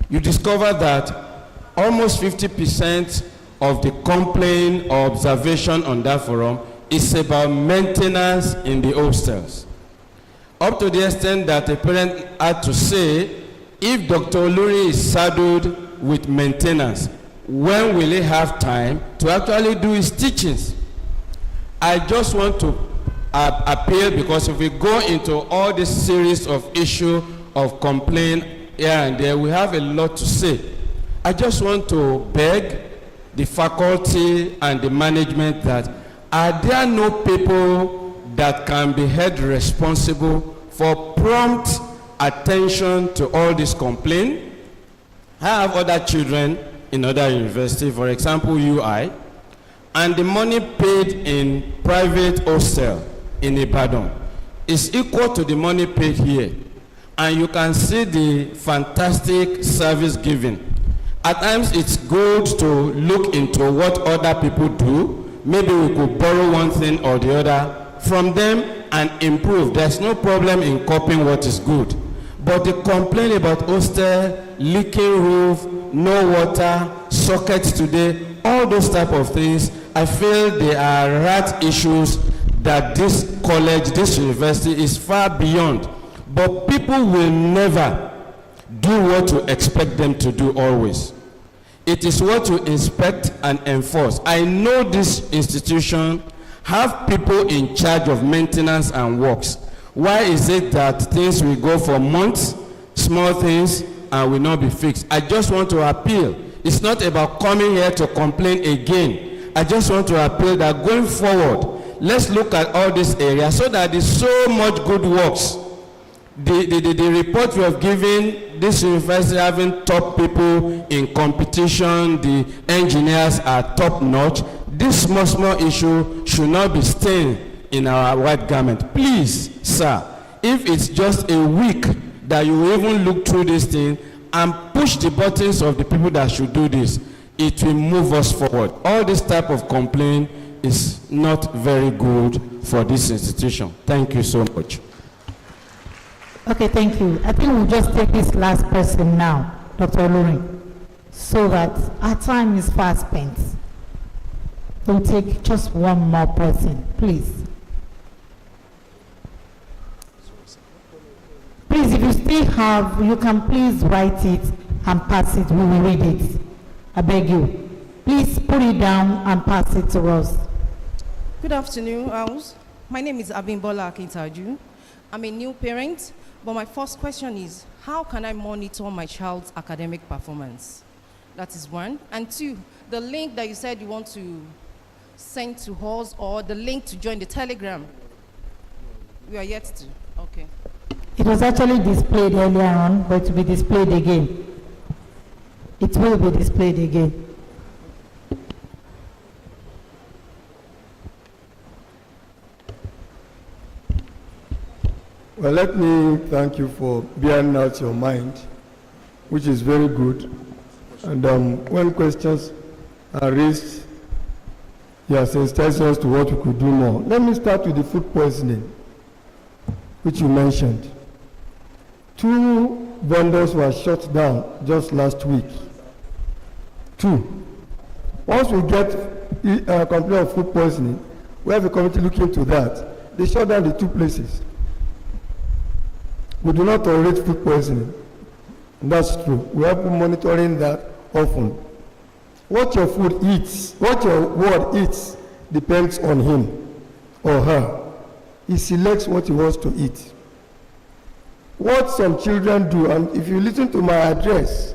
you discover that almost 50% of the complaint or observation on that forum is about maintenance in the hostels. Up to the extent that a parent had to say, if Dr. Oluri is saddled with maintenance, when will he have time to actually do his teachings? I just want to appeal, because if we go into all this series of issues of complaint here and there, we have a lot to say. I just want to beg the faculty and the management that are there no people that can be held responsible for prompt attention to all this complaint? I have other children in other universities, for example, UI, and the money paid in private hostel in Ibadan is equal to the money paid here. And you can see the fantastic service given. At times, it's good to look into what other people do. Maybe we could borrow one thing or the other from them and improve. There's no problem in copying what is good. But the complaint about hostel, leaking roof, no water, sockets today, all those type of things, I feel they are rat issues that this college, this university is far beyond. But people will never do what you expect them to do always. It is what you inspect and enforce. I know this institution have people in charge of maintenance and works. Why is it that things will go for months, small things, and will not be fixed? I just want to appeal. It's not about coming here to complain again. I just want to appeal that going forward, let's look at all these areas so that there's so much good works. The report you have given, this university having top people in competition, the engineers are top notch. This small issue should not be stained in our white garment. Please, sir, if it's just a week that you even look through this thing and push the buttons of the people that should do this, it will move us forward. All this type of complaint is not very good for this institution. Thank you so much. Okay, thank you. I think we'll just take this last person now, Dr. Oluri, so that our time is fast spent. We'll take just one more person, please. Please, if you still have, you can please write it and pass it. We will read it. I beg you. Please put it down and pass it to us. Good afternoon, House. My name is Abimbola Akintaju. I'm a new parent, but my first question is, how can I monitor my child's academic performance? That is one. And two, the link that you said you want to send to us, or the link to join the Telegram, we are yet to. Okay. It was actually displayed earlier on, but it will be displayed again. It will be displayed again. Well, let me thank you for bearing out your mind, which is very good. And when questions are raised, you are sensitized to what we could do more. Let me start with the food poisoning, which you mentioned. 2 vendors were shut down just last week. 2. Once we get a complaint of food poisoning, we have a committee looking into that. They shut down the 2 places. We do not tolerate food poisoning. And that's true. We have been monitoring that often. What your food eats, what your ward eats, depends on him or her. He selects what he wants to eat. What some children do, and if you listen to my address,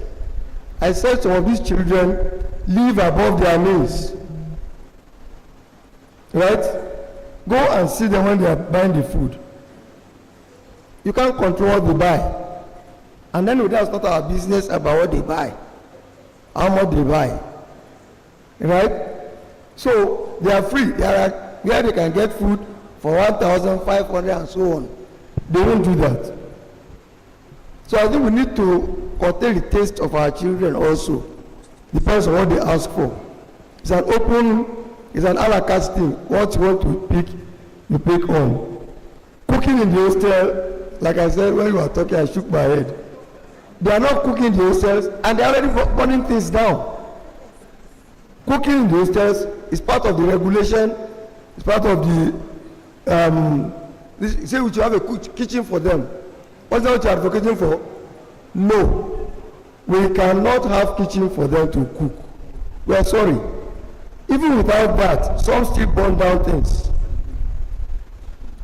I said some of these children live above their means. Right? Go and see them when they are buying the food. You can't control what they buy. And then that's not our business about what they buy, how much they buy. Right? So they are free. They are where they can get food for 1,500 and so on. They won't do that. So I think we need to curtail the taste of our children also. Depends on what they ask for. It's an open, it's an a la carte thing. What you want to pick, you pick on. Cooking in the hostel, like I said when you were talking, I shook my head. they are not cooking in the hostels, and they are already burning things down. Cooking in the hostels is part of the regulation, it's part of the, say we should have a kitchen for them. What's that what you are advocating for? No. We cannot have kitchen for them to cook. We are sorry. Even without that, some still burn down things.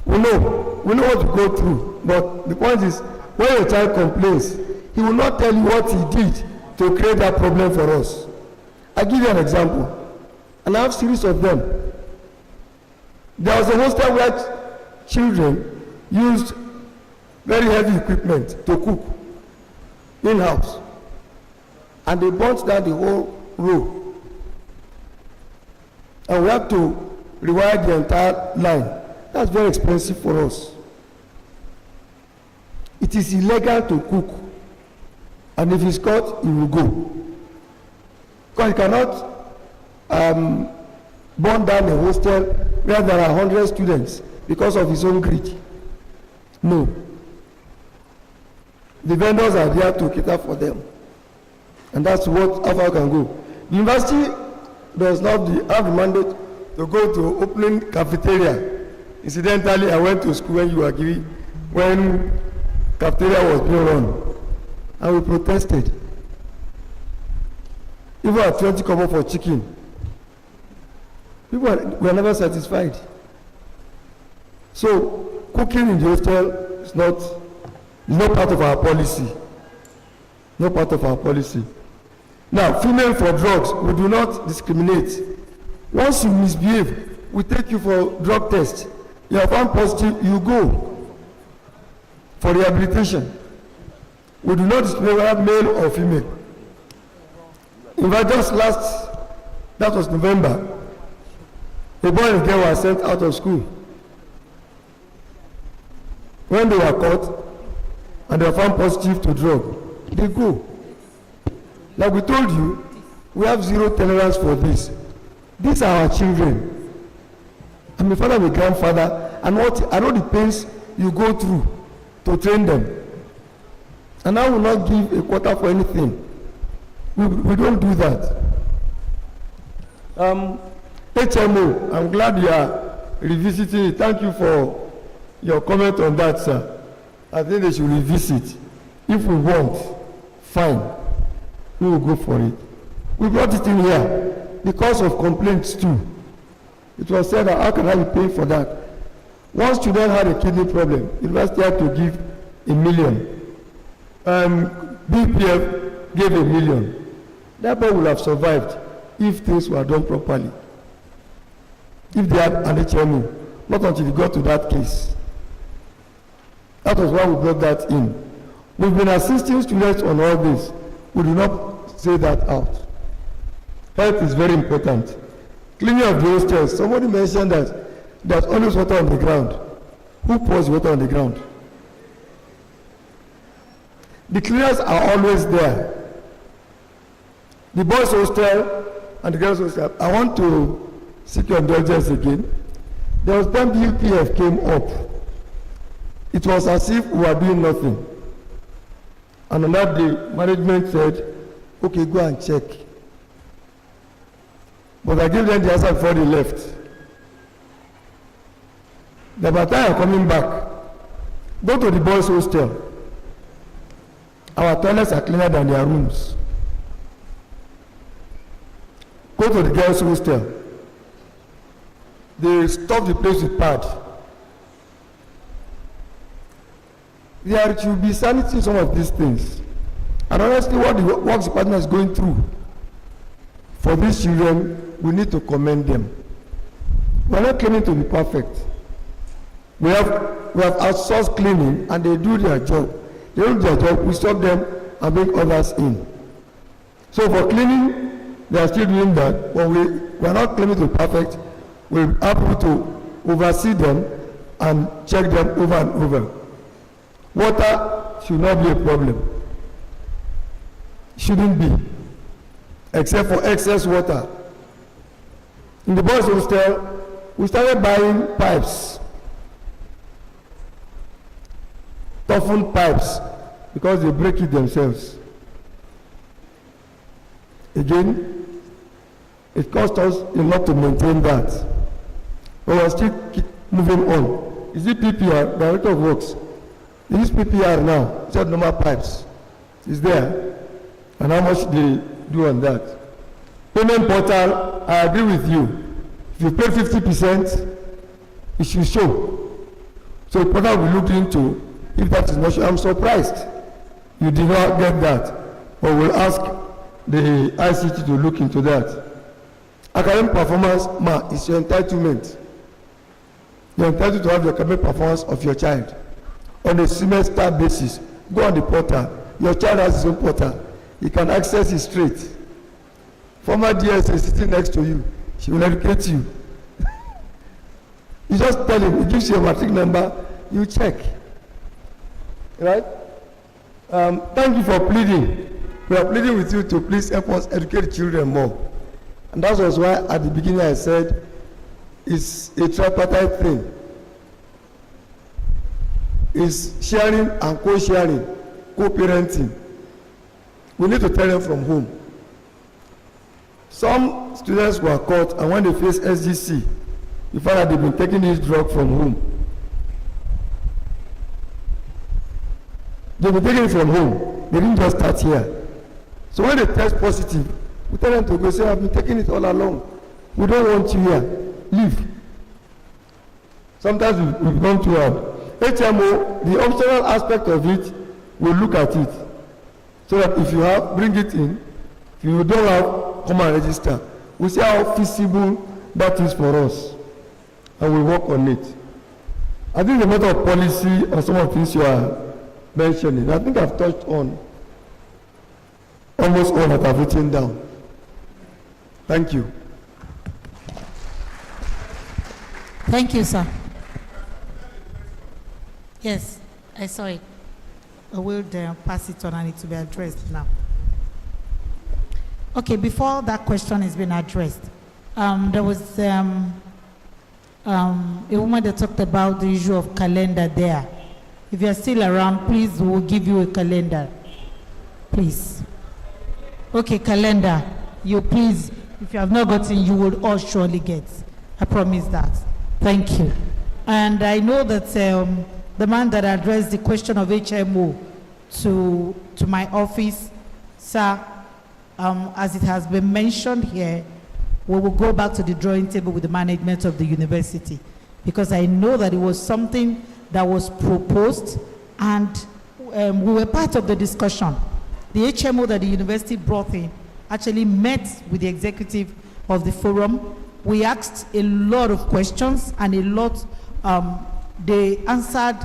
We know what to go through, but the point is, when your child complains, he will not tell you what he did to create that problem for us. I give you an example, and I have series of them. There was a hostel where children used very heavy equipment to cook in-house, and they burnt down the whole row. And we have to rewire the entire line. That's very expensive for us. It is illegal to cook, and if he's caught, he will go. Because he cannot burn down a hostel where there are 100 students because of his own greed. No. The vendors are there to cater for them, and that's how far can go. The university does not have the mandate to go to opening cafeteria. Incidentally, I went to school when cafeteria was being run, and we protested. Even at 20 kobo for chicken, people were never satisfied. So cooking in the hostel is not part of our policy. No part of our policy. Now, female for drugs, we do not discriminate. Once you misbehave, we take you for drug test. You are found positive, you go for rehabilitation. We do not discriminate whether male or female. In fact, just that was November, a boy and a girl were sent out of school. When they were caught and they were found positive to drug, they go. Like we told you, we have zero tolerance for this. These are our children. I'm a father, I'm a grandfather, and I know the pains you go through to train them. And I will not give a quarter for anything. We don't do that. HMO, I'm glad you are revisiting it. Thank you for your comment on that, sir. I think they should revisit. If we want, fine. We will go for it. We brought it in here because of complaints too. It was said that how can I be paying for that? One student had a kidney problem. University had to give $1 million. BPF gave $1 million. That boy would have survived if things were done properly. If they had an HMO, not until we got to that case. That was why we brought that in. We've been assisting students on all this. We do not say that out. Health is very important. Cleaning of the hostels. Somebody mentioned that there's always water on the ground. Who pours water on the ground? The cleaners are always there. The boys' hostel and the girls' hostel. I want to seek your indulgence again. There was time BPF came up. It was as if we were doing nothing. And on that day, management said, okay, go and check. But I gave them the answer before they left. By the time I'm coming back, go to the boys' hostel. Our toilets are cleaner than their rooms. Go to the girls' hostel. They stuff the place with pad. There should be sanity in some of these things. And honestly, what the works department is going through for these children, we need to commend them. We are not claiming to be perfect. We have outsourced cleaning, and they do their job. They do their job, we stop them and bring others in. So for cleaning, they are still doing that, but we are not claiming to be perfect. We are able to oversee them and check them over and over. Water should not be a problem. Shouldn't be, except for excess water. In the boys' hostel, we started buying pipes, toughened pipes, because they break it themselves. Again, it costs us a lot to maintain that. But we're still keep moving on. Is it PPR, Director of Works? This PPR now, it's normal pipes. It's there. And how much they do on that. Payment portal, I agree with you. If you pay 50%, it should show. So the portal will be looked into. If that is not sure, I'm surprised you did not get that. But we'll ask the ICT to look into that. Academic performance, is your entitlement. You're entitled to have your academic performance of your child on a semester basis. Go on the portal. Your child has his own portal. You can access it straight. Former DS is sitting next to you. She will educate you. You just tell him, he gives you a matric number, you check. Right? Thank you for pleading. We are pleading with you to please help us educate children more. And that was why at the beginning I said it's a tripartite thing. It's sharing and co-sharing, co-parenting. We need to tell them from home. Some students were caught, and when they face SGC, you find that they've been taking this drug from home. They've been taking it from home. They didn't just start here. So when they test positive, we tell them to go say, I've been taking it all along. We don't want you here. Leave. Sometimes we've gone to HMO, the optional aspect of it, we'll look at it. So that if you have, bring it in. If you don't have, come and register. We see how feasible that is for us. And we work on it. I think the matter of policy and some of the things you are mentioning, I think I've touched on almost all that I've written down. Thank you. Thank you, sir. Yes, I saw it. I will pass it on and it to be addressed now. Okay, before that question has been addressed, there was a woman that talked about the issue of calendar there. If you're still around, please, we'll give you a calendar. Please. Okay, calendar. You please, if you have not gotten, you will all surely get. I promise that. Thank you. And I know that the man that addressed the question of HMO to my office, sir, as it has been mentioned here, we will go back to the drawing table with the management of the university, because I know that it was something that was proposed and we were part of the discussion. The HMO that the university brought in actually met with the executive of the forum. We asked a lot of questions and they answered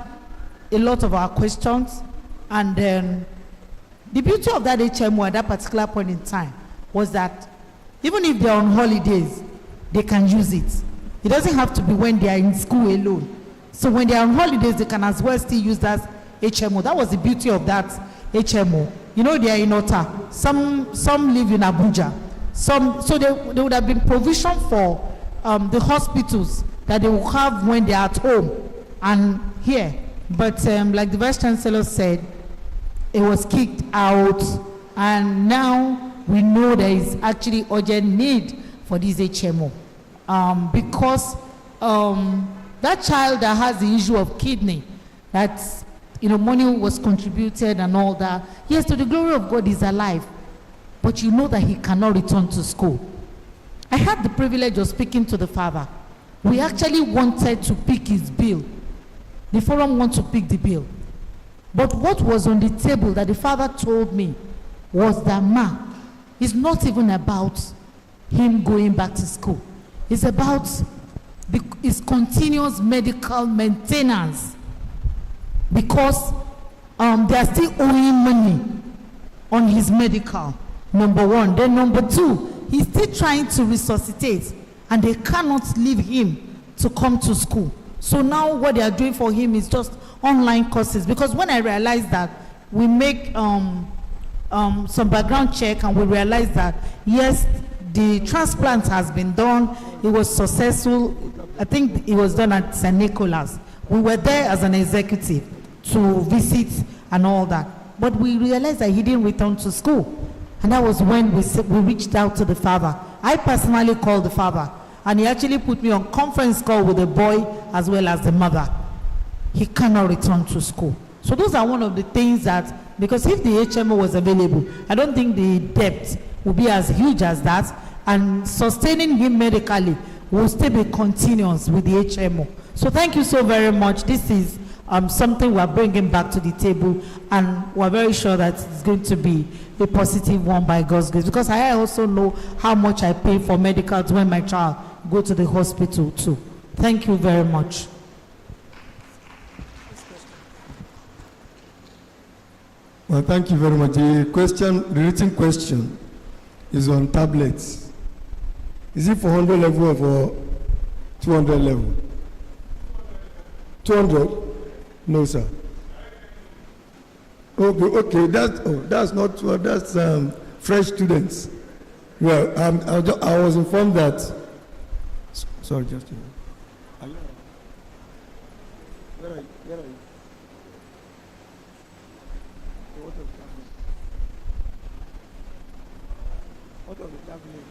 a lot of our questions. And then the beauty of that HMO at that particular point in time was that even if they're on holidays, they can use it. It doesn't have to be when they are in school alone. So when they are on holidays, they can as well still use that HMO. That was the beauty of that HMO. You know, they are in Ota. Some live in Abuja. So there would have been provision for the hospitals that they will have when they are at home and here. But like the Vice Chancellor said, it was kicked out, and now we know there is actually urgent need for this HMO. Because that child that has the issue of kidney, that money was contributed and all that, yes, to the glory of God, is alive, but you know that he cannot return to school. I had the privilege of speaking to the father. We actually wanted to pick his bill. The forum wanted to pick the bill. But what was on the table that the father told me was that, it's not even about him going back to school. It's about his continuous medical maintenance, because they are still owing money on his medical, number one. Then number two, he's still trying to resuscitate, and they cannot leave him to come to school. So now what they are doing for him is just online courses. Because when I realized that, we make some background check, and we realized that, yes, the transplant has been done. It was successful. I think it was done at St. Nicholas. We were there as an executive to visit and all that. But we realized that he didn't return to school. And that was when we reached out to the father. I personally called the father, and he actually put me on conference call with the boy as well as the mother. He cannot return to school. So those are one of the things that, because if the HMO was available, I don't think the debt would be as huge as that, and sustaining him medically will still be continuous with the HMO. So thank you so very much. This is something we're bringing back to the table, and we're very sure that it's going to be a positive one by God's grace, because I also know how much I pay for medicals when my child go to the hospital too. Thank you very much. Well, thank you very much. The written question is on tablets. Is it for 100 level or for 200 level? 200? No, sir. Okay, that's not 200, that's fresh students. Well, I was informed that, sorry, just a minute. Where are you? What of the tablet?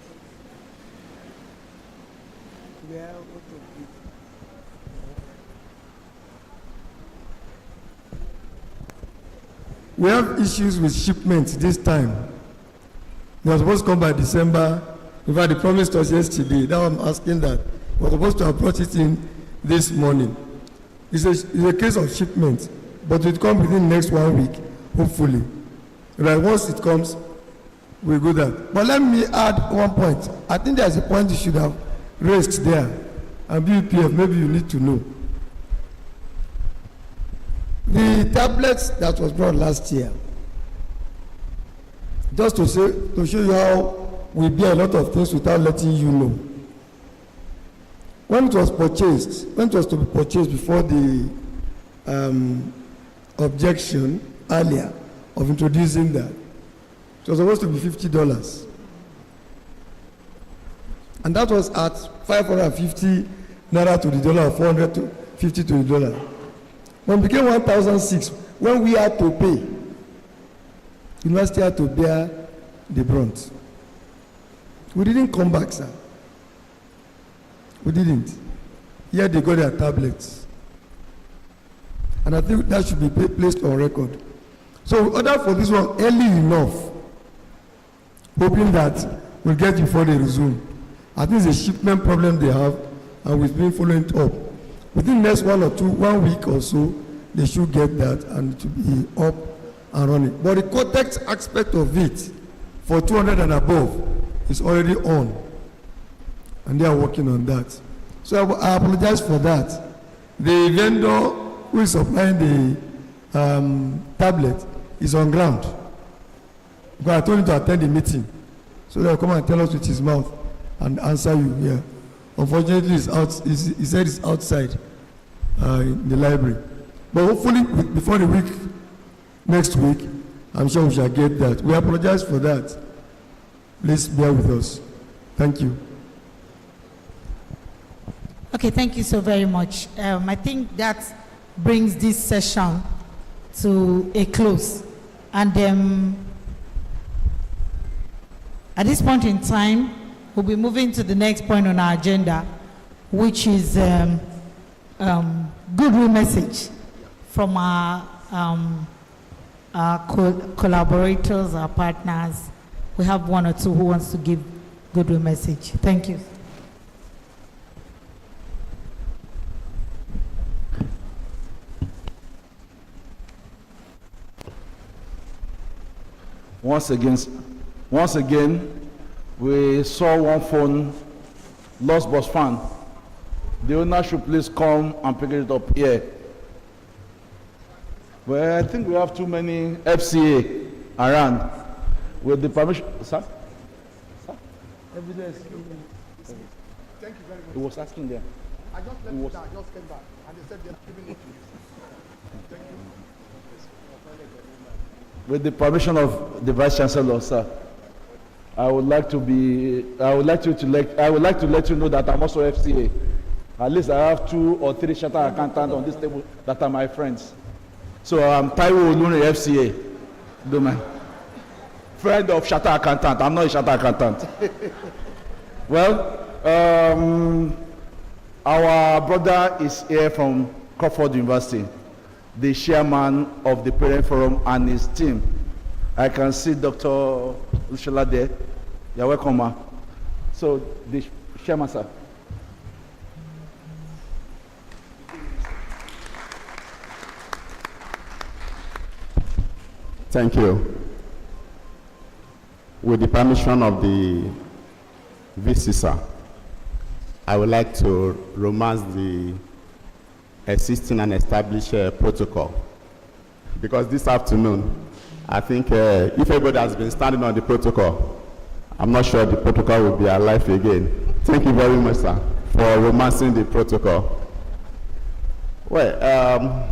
Where? What of it? We have issues with shipments this time. They were supposed to come by December. In fact, they promised us yesterday. Now I'm asking that. We were supposed to have brought it in this morning. It's a case of shipment, but it will come within the next 1 week, hopefully. Right, once it comes, we'll do that. But let me add one point. I think there's a point you should have raised there. And BPF, maybe you need to know. The tablets that was brought last year, just to show you how we bear a lot of things without letting you know. When it was to be purchased before the objection earlier of introducing that, it was supposed to be $50. And that was at 550 naira to the dollar, 450 to the dollar. When it became 1,006, when we had to pay, university had to bear the brunt. We didn't come back, sir. We didn't. Yet they got their tablets. And I think that should be placed on record. So we ordered for this one early enough, hoping that we'll get before they resume. I think it's a shipment problem they have, and we've been following it up. Within the next 1 week or so, they should get that and to be up and running. But the cortex aspect of it, for 200 and above, is already on. And they are working on that. So I apologize for that. The vendor who is supplying the tablet is on ground. Because I told him to attend the meeting. So they'll come and tell us with his mouth and answer you here. Unfortunately, he said it's outside in the library. But hopefully, before the week, next week, I'm sure we shall get that. We apologize for that. Please bear with us. Thank you. Okay, thank you so very much. I think that brings this session to a close. And at this point in time, we'll be moving to the next point on our agenda, which is goodwill message from our collaborators, our partners. We have one or two who wants to give goodwill message. Thank you. Once again, we saw one phone, lost bus fan. The owner should please come and pick it up here. Well, I think we have too many FCA around. With the permission, sir? Evidence. Thank you very much. He was asking there. I just left it there, I just came back, and they said they're giving it to you. Thank you. With the permission of the Vice Chancellor, sir, I would like to let you know that I'm also FCA. At least I have 2 or 3 chartered accountants on this table that are my friends. So I'm Taiwo Olunri, FCA. Do man. Friend of chartered accountant. I'm not a chartered accountant. Well, our brother is here from Crawford University, the chairman of the Parent Forum and his team. I can see Dr. Ushola there. You're welcome, ma. So, the chairman, sir. Thank you. With the permission of the VC, I would like to romance the existing and established protocol. Because this afternoon, I think if everybody has been standing on the protocol, I'm not sure the protocol will be alive again. Thank you very much, sir, for romancing the protocol. Well,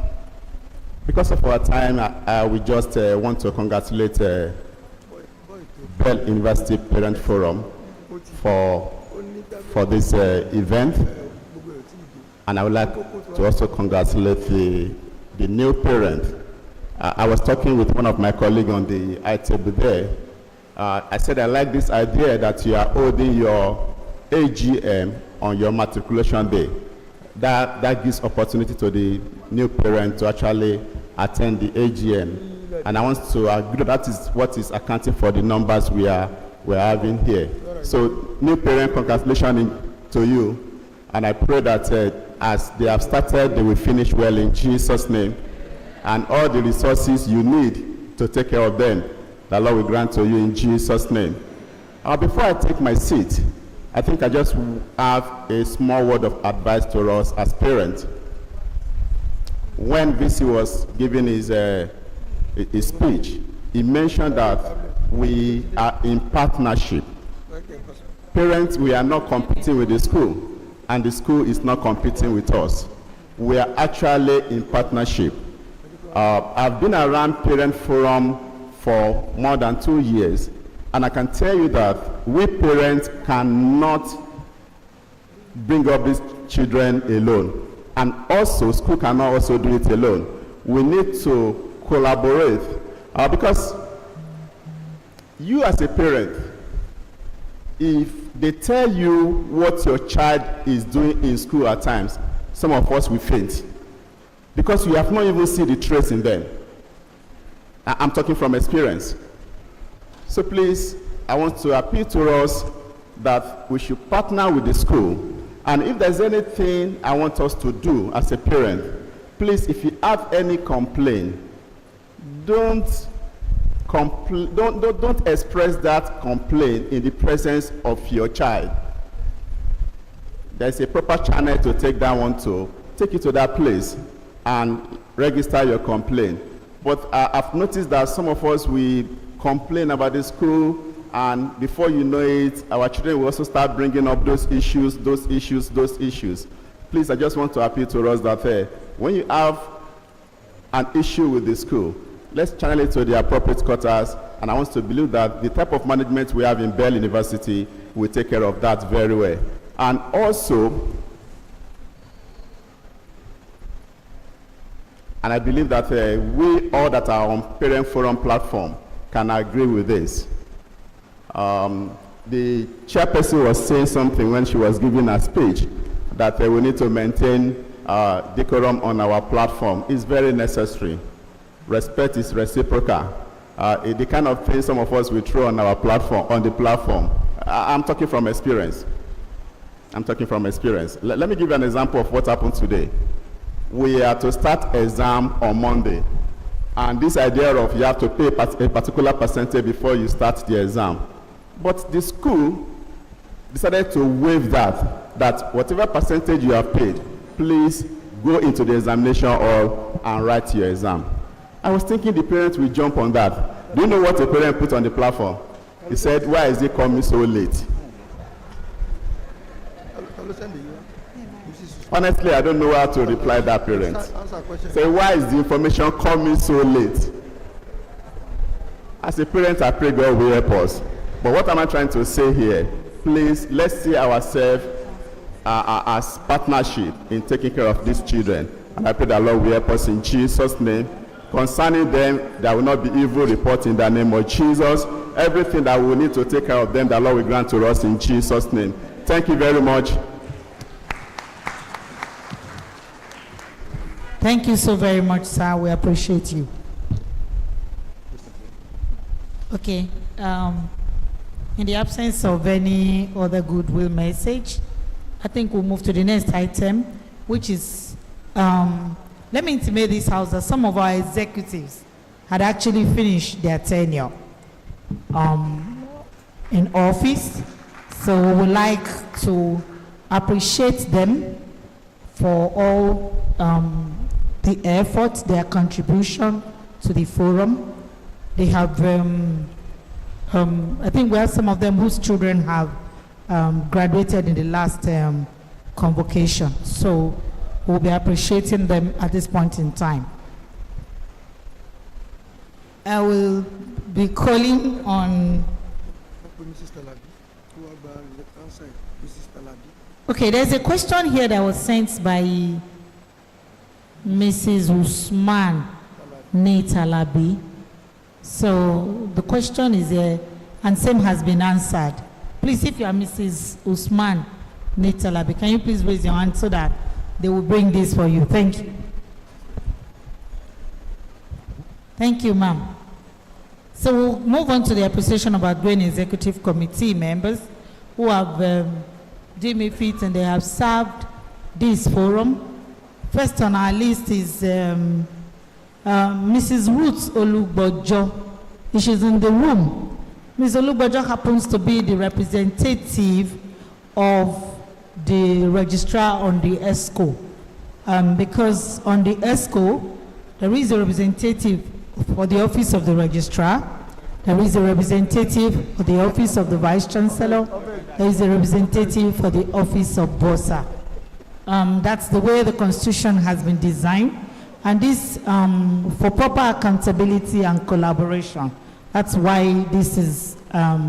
because of our time, we just want to congratulate Bell University Parent Forum for this event, and I would like to also congratulate the new parent. I was talking with one of my colleagues on the table there. I said I like this idea that you are holding your AGM on your matriculation day. That gives opportunity to the new parent to actually attend the AGM. And I want to agree that is what is accounting for the numbers we're having here. So, new parent, congratulations to you. And I pray that as they have started, they will finish well in Jesus' name. And all the resources you need to take care of them, the Lord will grant to you in Jesus' name. Before I take my seat, I think I just have a small word of advice to us as parents. When VC was giving his speech, he mentioned that we are in partnership. Parents, we are not competing with the school, and the school is not competing with us. We are actually in partnership. I've been around Parent Forum for more than 2 years, and I can tell you that we parents cannot bring up these children alone. And also, school cannot also do it alone. We need to collaborate because you as a parent, if they tell you what your child is doing in school at times, some of us will faint because you have not even seen the trace in them. I'm talking from experience. So please, I want to appeal to us that we should partner with the school. And if there's anything I want us to do as a parent, please, if you have any complaint, don't express that complaint in the presence of your child. There's a proper channel to take that one to. Take it to that place and register your complaint. But I've noticed that some of us, we complain about the school, and before you know it, our children will also start bringing up those issues. Please, I just want to appeal to us that when you have an issue with the school, let's channel it to the appropriate quarters, and I want to believe that the type of management we have in Bell University will take care of that very well. And also, and I believe that we all that are on Parent Forum platform can agree with this. The chairperson was saying something when she was giving her speech that we need to maintain decorum on our platform. It's very necessary. Respect is reciprocal. The kind of thing some of us will throw on our platform, on the platform. I'm talking from experience. Let me give you an example of what happened today. We are to start exam on Monday, and this idea of you have to pay a particular percentage before you start the exam. But the school decided to waive that whatever percentage you have paid, please go into the examination hall and write your exam. I was thinking the parents will jump on that. Do you know what a parent put on the platform? He said, why is it coming so late? Honestly, I don't know how to reply that parent. Say, why is the information coming so late? As a parent, I pray God will help us. But what am I trying to say here? Please, let's see ourselves as partnership in taking care of these children. And I pray that Lord will help us in Jesus' name. Concerning them, there will not be evil report in the name of Jesus. Everything that we need to take care of them, the Lord will grant to us in Jesus' name. Thank you very much. Thank you so very much, sir. We appreciate you. Okay. In the absence of any other goodwill message, I think we'll move to the next item, which is, let me intimate this house that some of our executives had actually finished their tenure in office. So we would like to appreciate them for all the effort, their contribution to the forum. They have, I think we have some of them whose children have graduated in the last convocation. So we'll be appreciating them at this point in time. I will be calling on. Okay, there's a question here that was sent by Mrs. Usman Neitalabi. So the question is here, and same has been answered. Please, if you are Mrs. Usman Neitalabi, can you please raise your hand so that they will bring this for you? Thank you. Thank you, ma'am. So we'll move on to the appreciation of outgoing executive committee members who have deemed it fit and they have served this forum. First on our list is Mrs. Ruth Olugbojo. She's in the room. Ms. Olugbojo happens to be the representative of the registrar on the ESCO. Because on the ESCO, there is a representative for the office of the registrar, there is a representative for the office of the vice chancellor, there is a representative for the office of BOSA. That's the way the constitution has been designed, and this for proper accountability and collaboration. That's why this is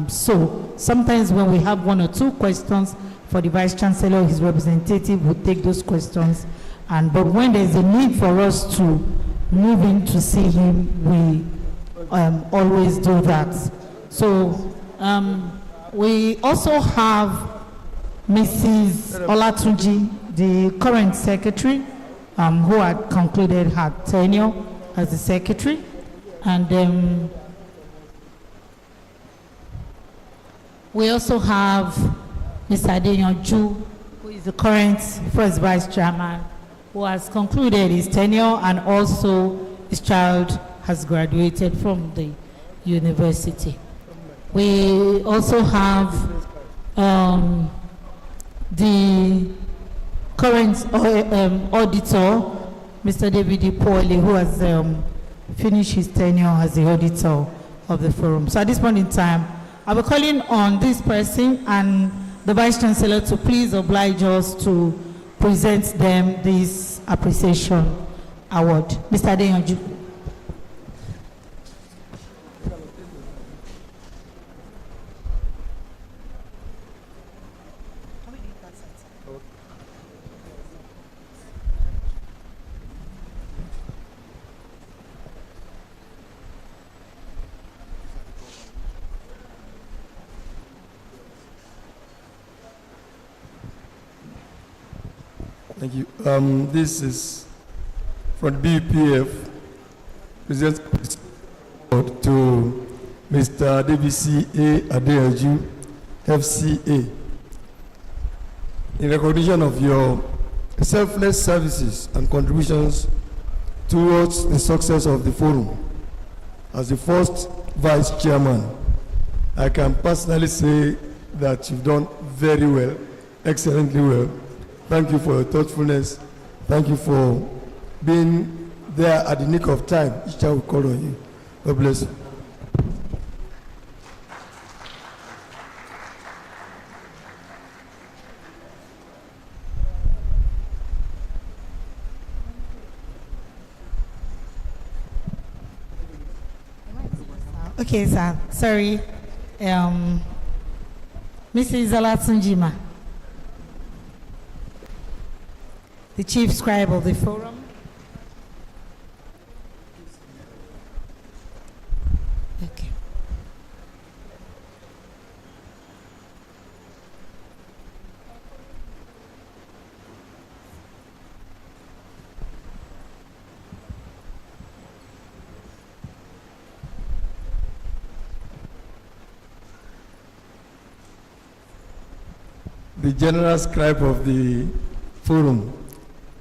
so. Sometimes when we have one or two questions for the vice chancellor, his representative will take those questions, but when there's a need for us to move in to see him, we always do that. So we also have Mrs. Olatunji, the current secretary, who had concluded her tenure as the secretary, and we also have Mr. Adeyanju, who is the current first vice chairman, who has concluded his tenure, and also his child has graduated from the university. We also have the current auditor, Mr. David Ipoli, who has finished his tenure as the auditor of the forum. So at this point in time, I'll be calling on this person and the Vice Chancellor to please oblige us to present them this appreciation award. Mr. Adeyanju. Thank you. This is from BPF, present to Mr. DBC A. Adeyanju, FCA. In recognition of your selfless services and contributions towards the success of the forum, as the first vice chairman, I can personally say that you've done very well, excellently well. Thank you for your thoughtfulness. Thank you for being there at the nick of time. Each time we call on you. God bless you. Okay, sir. Sorry. Mrs. Olatunjima, the chief scribe of the forum. the general scribe of the forum,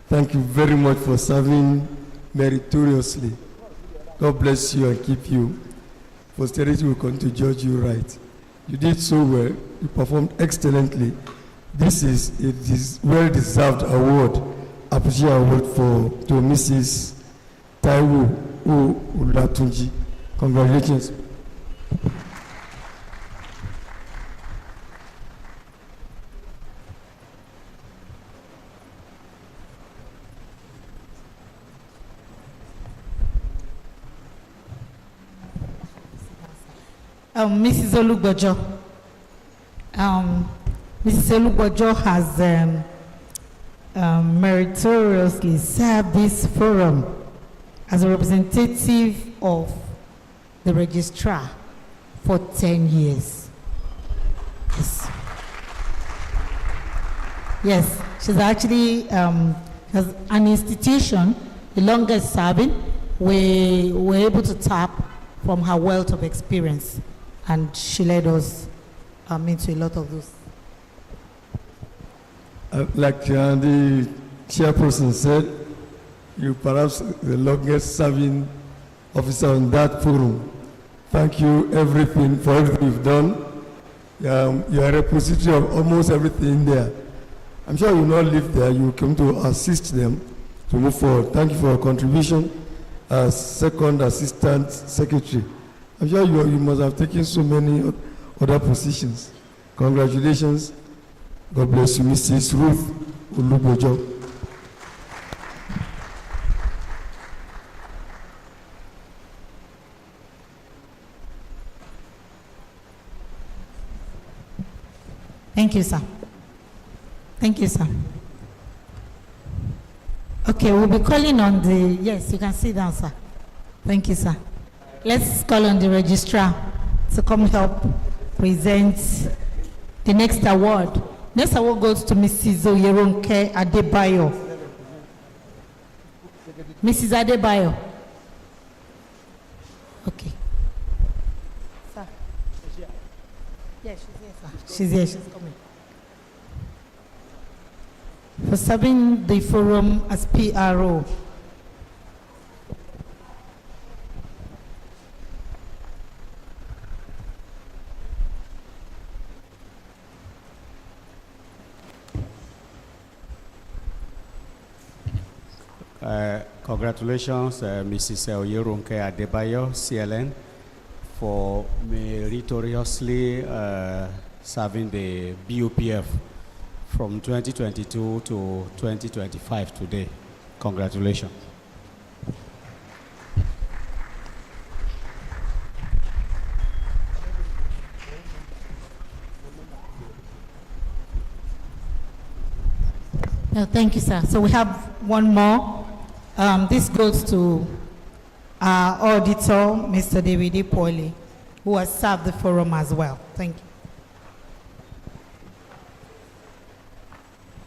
thank you very much for serving meritoriously. God bless you and keep you. Posterity will continue to judge you right. You did so well. You performed excellently. This is a well-deserved award, appreciation award to Mrs. Taiwo Olatunji. Congratulations. Mrs. Olugbojo. Mrs. Olugbojo has meritoriously served this forum as a representative of the registrar for 10 years. Yes, yes, she's actually has an institution, the longest serving. We were able to tap from her wealth of experience, and she led us into a lot of those. Like the chairperson said, you perhaps the longest serving officer on that forum. Thank you for everything you've done. You are a repository of almost everything there. I'm sure you will not live there. You will come to assist them to move forward. Thank you for your contribution as second assistant secretary. I'm sure you must have taken so many other positions. Congratulations. God bless you, Mrs. Ruth Olugbojo. Thank you, sir. Thank you, sir. Okay, we'll be calling on the, yes, you can sit down, sir. Thank you, sir. Let's call on the registrar to come help present the next award. Next award goes to Mrs. Oyeronke Adebayo. Mrs. Adebayo. Okay. Sir. Yes, she's here, sir. She's here, she's coming. For serving the forum as PRO. Congratulations, Mrs. Oyeronke Adebayo, CLN, for meritoriously serving the BUPF from 2022 to 2025 today. Congratulations. No, thank you, sir. So we have one more. This goes to our auditor, Mr. David Ipoli, who has served the forum as well. Thank you.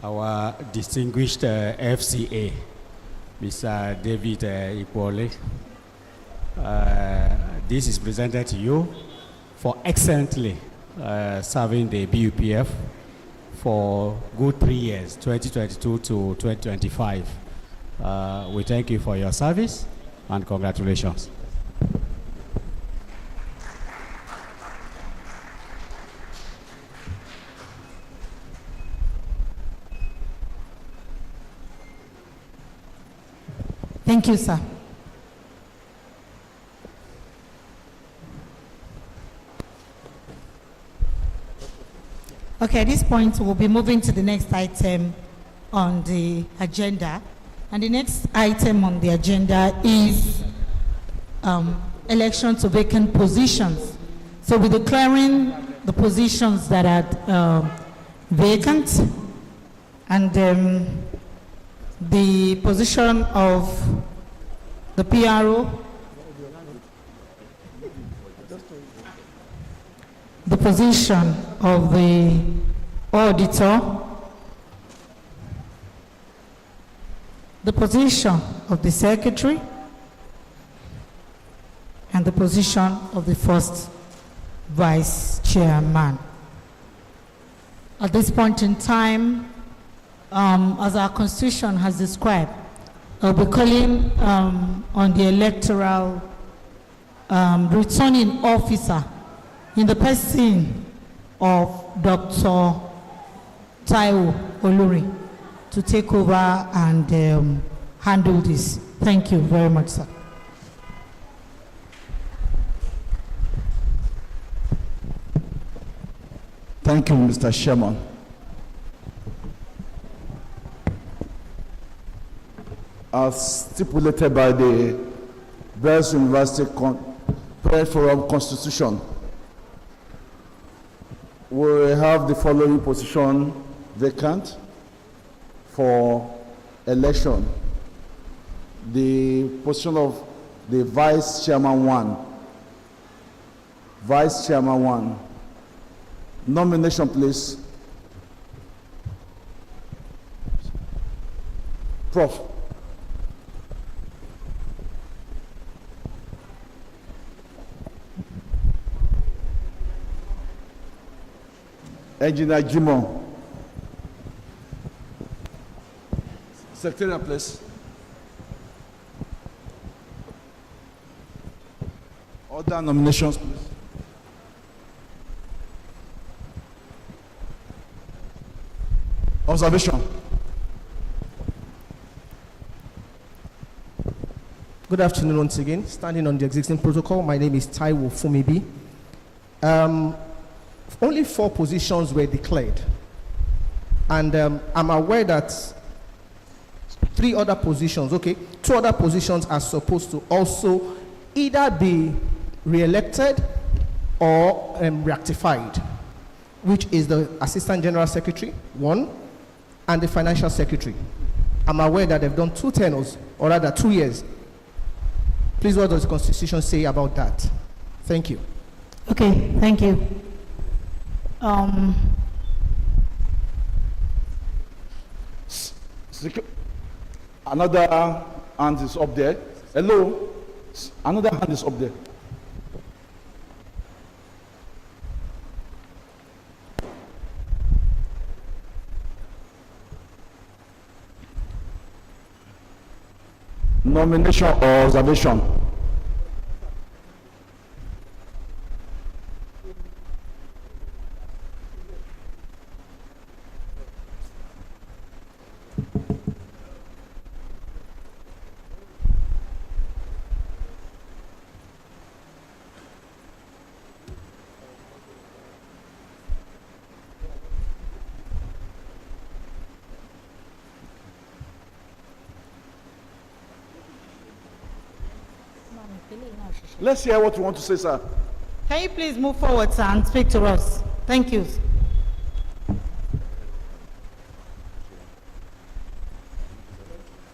Our distinguished FCA, Mr. David Ipoli, this is presented to you for excellently serving the BUPF for good 3 years, 2022 to 2025. We thank you for your service and congratulations. Thank you, sir. Okay, at this point, we'll be moving to the next item on the agenda. And the next item on the agenda is election to vacant positions. So we're declaring the positions that are vacant, and the position of the PRO, the position of the auditor, the position of the secretary, and the position of the first vice chairman. At this point in time, as our constitution has described, I'll be calling on the electoral returning officer in the person of Dr. Taiwo Oluri to take over and handle this. Thank you very much, sir. Thank you, Mr. Chairman. As stipulated by the Bells University Parent Forum Constitution, we have the following position vacant for election. The position of the Vice Chairman 1. Vice Chairman 1. Nomination, please. Prof. Engineer Jimo. Secretariat, please. Other nominations, please. Observation. Good afternoon once again. Standing on the existing protocol, my name is Taiwo Fumibi. Only 4 positions were declared. And I'm aware that 3 other positions, 2 other positions are supposed to also either be re-elected or rectified, which is the Assistant General Secretary, 1, and the Financial Secretary. I'm aware that they've done 2 tenures, or rather 2 years. Please, what does the Constitution say about that? Thank you. Okay, thank you. Another hand is up there. Hello? Another hand is up there. Nomination or observation? Let's hear what you want to say, sir. Can you please move forward, sir, and speak to us? Thank you.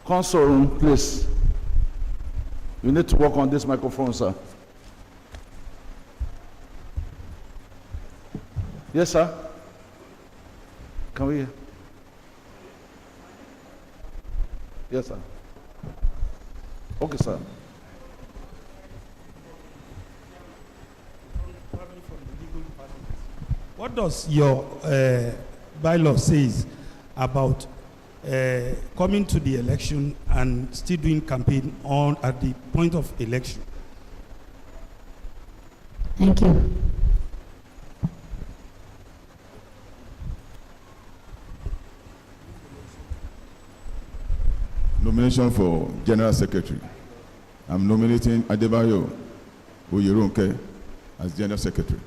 Console room, please. You need to work on this microphone, sir. Yes, sir. Can we hear? Yes, sir. Okay, sir. What does your bylaw says about coming to the election and still doing campaign on at the point of election? Thank you. Nomination for General Secretary. I'm nominating Adebayo Oyeronke as General Secretary.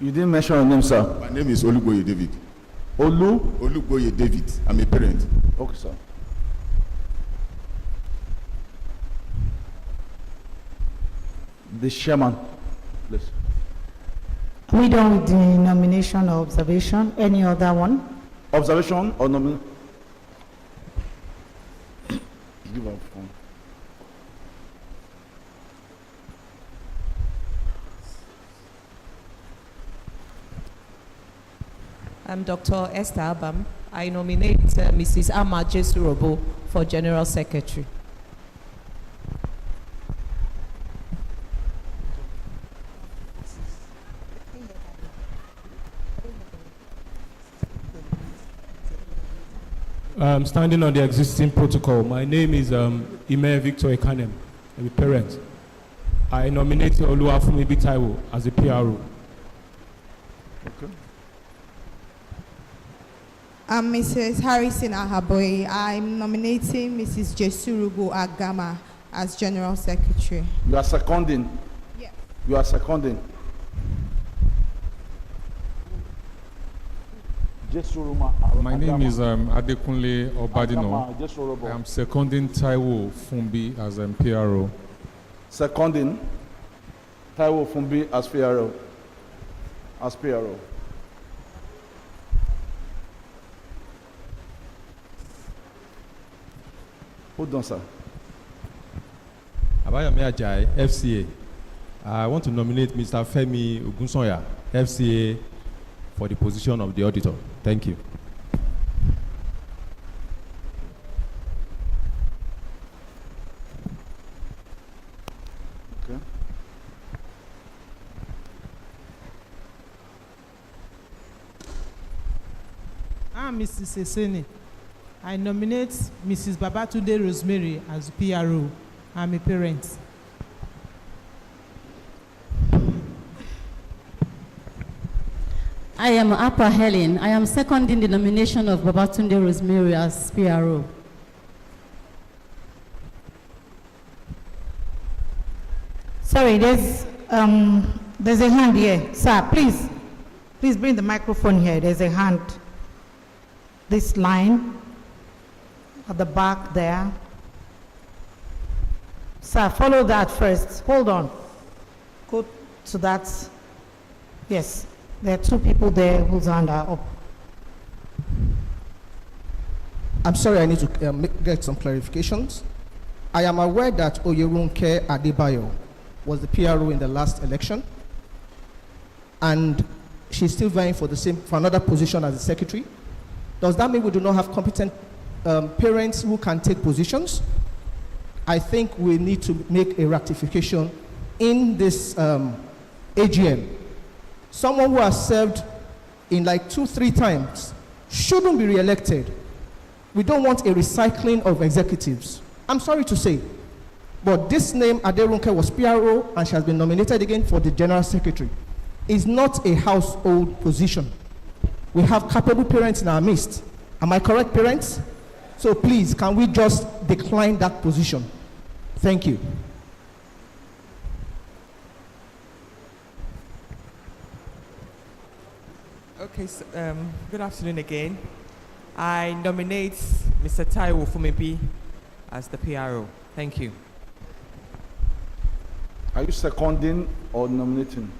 You didn't mention your name, sir. My name is Oluboye David. Oluboye David. I'm a parent. Okay, sir. The chairman, please. Are we done with the nomination or observation? Any other one? Observation or nomination? Give up. I'm Dr. Esther Abam. I nominate Mrs. Ama Jesurobo for General Secretary. Standing on the existing protocol, my name is Ime Victor Ekanem. I'm a parent. I nominate Oluwafumi Taiwo as a PRO. Okay. I'm Mrs. Harrison Ahaboy. I'm nominating Mrs. Jesurubu Agama as General Secretary. You are seconding? Yes. You are seconding? My name is Adekunle Obadino. I am seconding Taiwo Fumbi as PRO. Seconding Taiwo Fumbi as PRO. As PRO. Hold on, sir. Abayomi Ajayi, FCA. I want to nominate Mr. Femi Ogunsoya, FCA, for the position of the auditor. Thank you. Okay. I'm Mrs. Eseni. I nominate Mrs. Babatunde Rosemary as PRO. I'm a parent. I am Apa Helen. I am seconding the nomination of Babatunde Rosemary as PRO. Sorry, there's a hand here. Sir, please bring the microphone here. There's a hand. This line at the back there. Sir, follow that first. Hold on. Go to that. Yes, there are two people there whose hand are up. I'm sorry, I need to get some clarifications. I am aware that Oyerunke Adebayo was the PRO in the last election, and she's still vying for another position as a secretary. Does that mean we do not have competent parents who can take positions? I think we need to make a rectification in this AGM. Someone who has served in like 2-3 times shouldn't be re-elected. We don't want a recycling of executives. I'm sorry to say, but this name, Aderunke, was PRO and she has been nominated again for the General Secretary. It's not a household position. We have capable parents in our midst. Am I correct, parents? So please, can we just decline that position? Thank you. Okay, so, good afternoon again. I nominate Mr. Taiwo Fumibi as the PRO. Thank you. Are you seconding or nominating?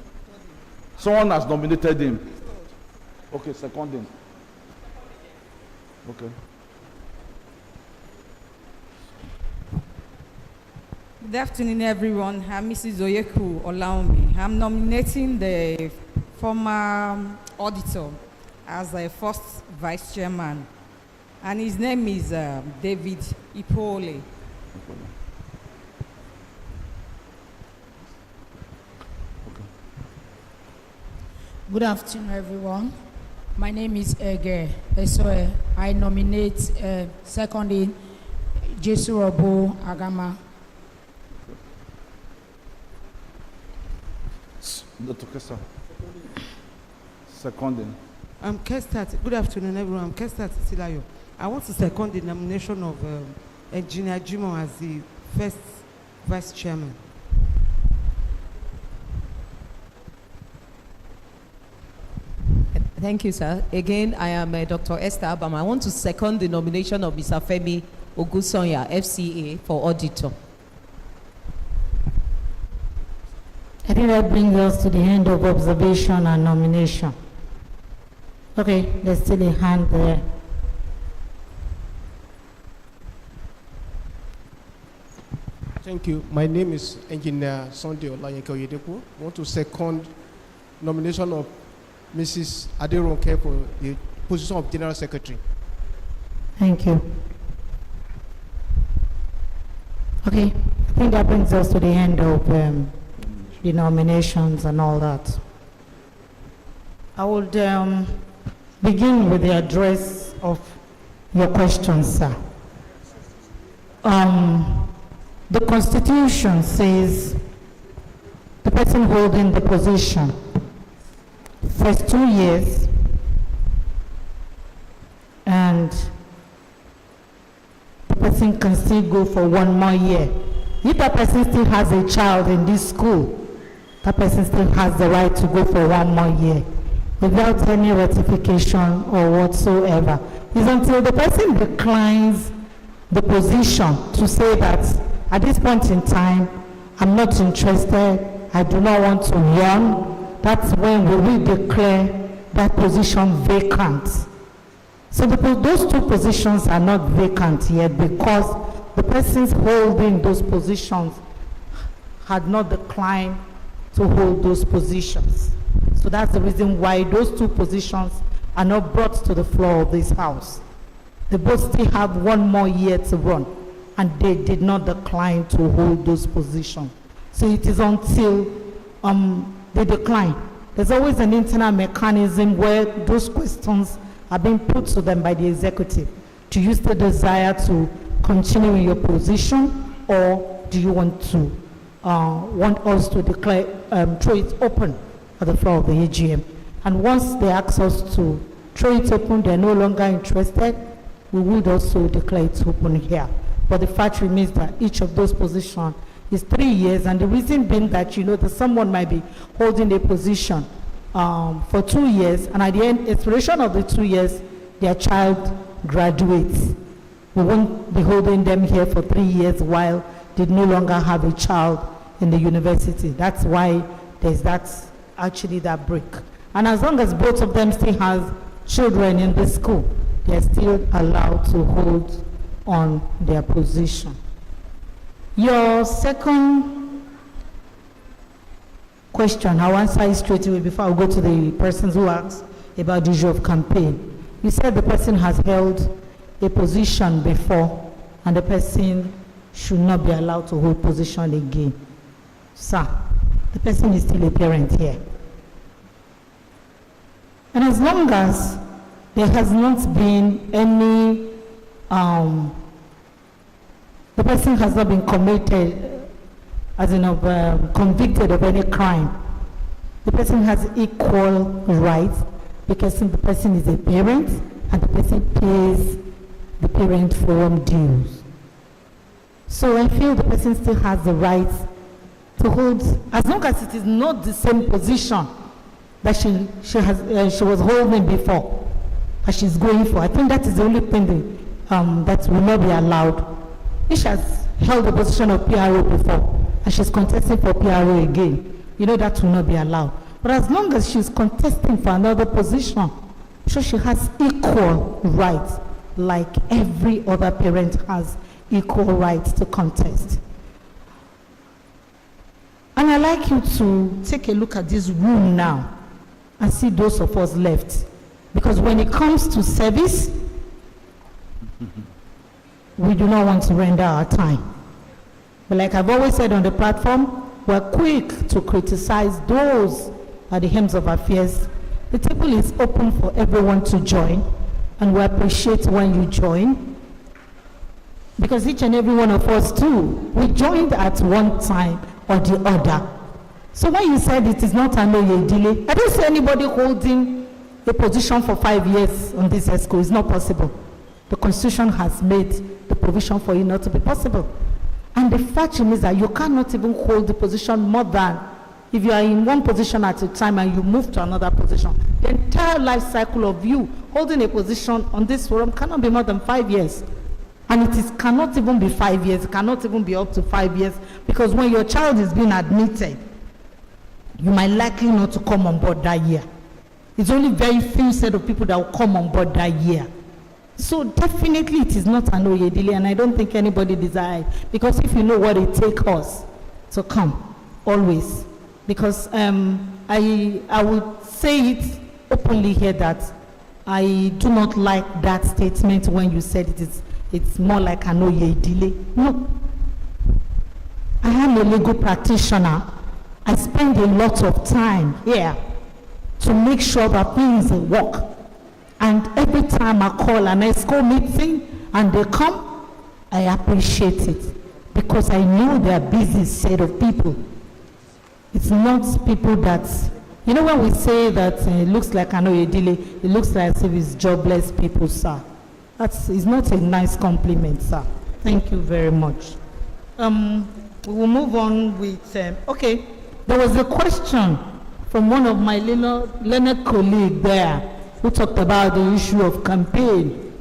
Someone has nominated him. Okay, seconding. Okay. Good afternoon, everyone. I'm Mrs. Oyeku Olaomi. I'm nominating the former auditor as the first vice chairman, and his name is David Ipole. Good afternoon, everyone. My name is Ege Esoe. I nominate seconding Jesurobo Agama. Dr. Kesa. Seconding. I'm Kestat. Good afternoon, everyone. I'm Kestat Silayo. I want to second the nomination of Engineer Jimo as the first vice chairman. Thank you, sir. Again, I am Dr. Esther Abam. I want to second the nomination of Mr. Femi Ogunsoya, FCA, for auditor. I think that brings us to the end of observation and nomination. Okay, there's still a hand there. Thank you. My name is Engineer Sunday Olayinka Oyedepo. I want to second nomination of Mrs. Aderonke for the position of General Secretary. Thank you. Okay, I think that brings us to the end of the nominations and all that. I would begin with the address of your question, sir. The Constitution says the person holding the position first 2 years and the person can still go for 1 more year. If that person still has a child in this school, that person still has the right to go for 1 more year without any ratification or whatsoever. It's until the person declines the position to say that at this point in time, I'm not interested, I do not want to run, that's when we will declare that position vacant. So those 2 positions are not vacant yet because the persons holding those positions had not declined to hold those positions. So that's the reason why those 2 positions are not brought to the floor of this house. They both still have 1 more year to run, and they did not decline to hold those positions. So it is until they decline. There's always an internal mechanism where those questions are being put to them by the executive. Do you still desire to continue in your position, or do you want to want us to declare, throw it open at the floor of the AGM? And once they ask us to throw it open, they're no longer interested, we would also declare it open here. But the fact remains that each of those positions is 3 years, and the reason being that, that someone might be holding a position for 2 years, and at the expiration of the 2 years, their child graduates. We won't be holding them here for 3 years while they no longer have a child in the university. That's why there's that break. And as long as both of them still have children in the school, they're still allowed to hold on their position. Your second question, I'll answer it straight away before I go to the persons who asked about the issue of campaign. You said the person has held a position before and the person should not be allowed to hold position again. Sir, the person is still a parent here. And as long as there has not been any, the person has not been committed, as in convicted of any crime, the person has equal rights because the person is a parent and the person pays the parent forum dues. So I feel the person still has the right to hold, as long as it is not the same position that she was holding before, that she's going for. I think that is the only thing that will not be allowed. If she has held the position of PRO before and she's contesting for PRO again, that will not be allowed. But as long as she's contesting for another position, so she has equal rights, like every other parent has equal rights to contest. And I'd like you to take a look at this room now and see those of us left. Because when it comes to service, we do not want to render our time. But like I've always said on the platform, we're quick to criticize those at the helms of affairs. The table is open for everyone to join, and we appreciate when you join. Because each and every one of us too, we joined at one time or the other. So when you said it is not an delay, I don't see anybody holding a position for 5 years on this ESCO. It's not possible. The Constitution has made the provision for it not to be possible. And the fact is that you cannot even hold the position more than, if you are in one position at a time and you move to another position, the entire life cycle of you holding a position on this forum cannot be more than 5 years. And it cannot even be 5 years, it cannot even be up to 5 years, because when your child is being admitted, you might likely not to come on board that year. It's only very few set of people that will come on board that year. So definitely it is not an Oyedele, and I don't think anybody desires, because if you know what it takes us to come, always. Because I would say it openly here that I do not like that statement when you said it's more like an Oyedele. No. I am a legal practitioner. I spend a lot of time here to make sure that things work. I And every time I call an ESCO meeting and they come, I appreciate it because I know they're a busy set of people. It's not people that, you know, when we say that it looks like an Oyedele, it looks like as if it's jobless people, sir. It's not a nice compliment, sir. Thank you very much. We will move on with, okay, there was a question from one of my learned colleagues there who talked about the issue of campaign.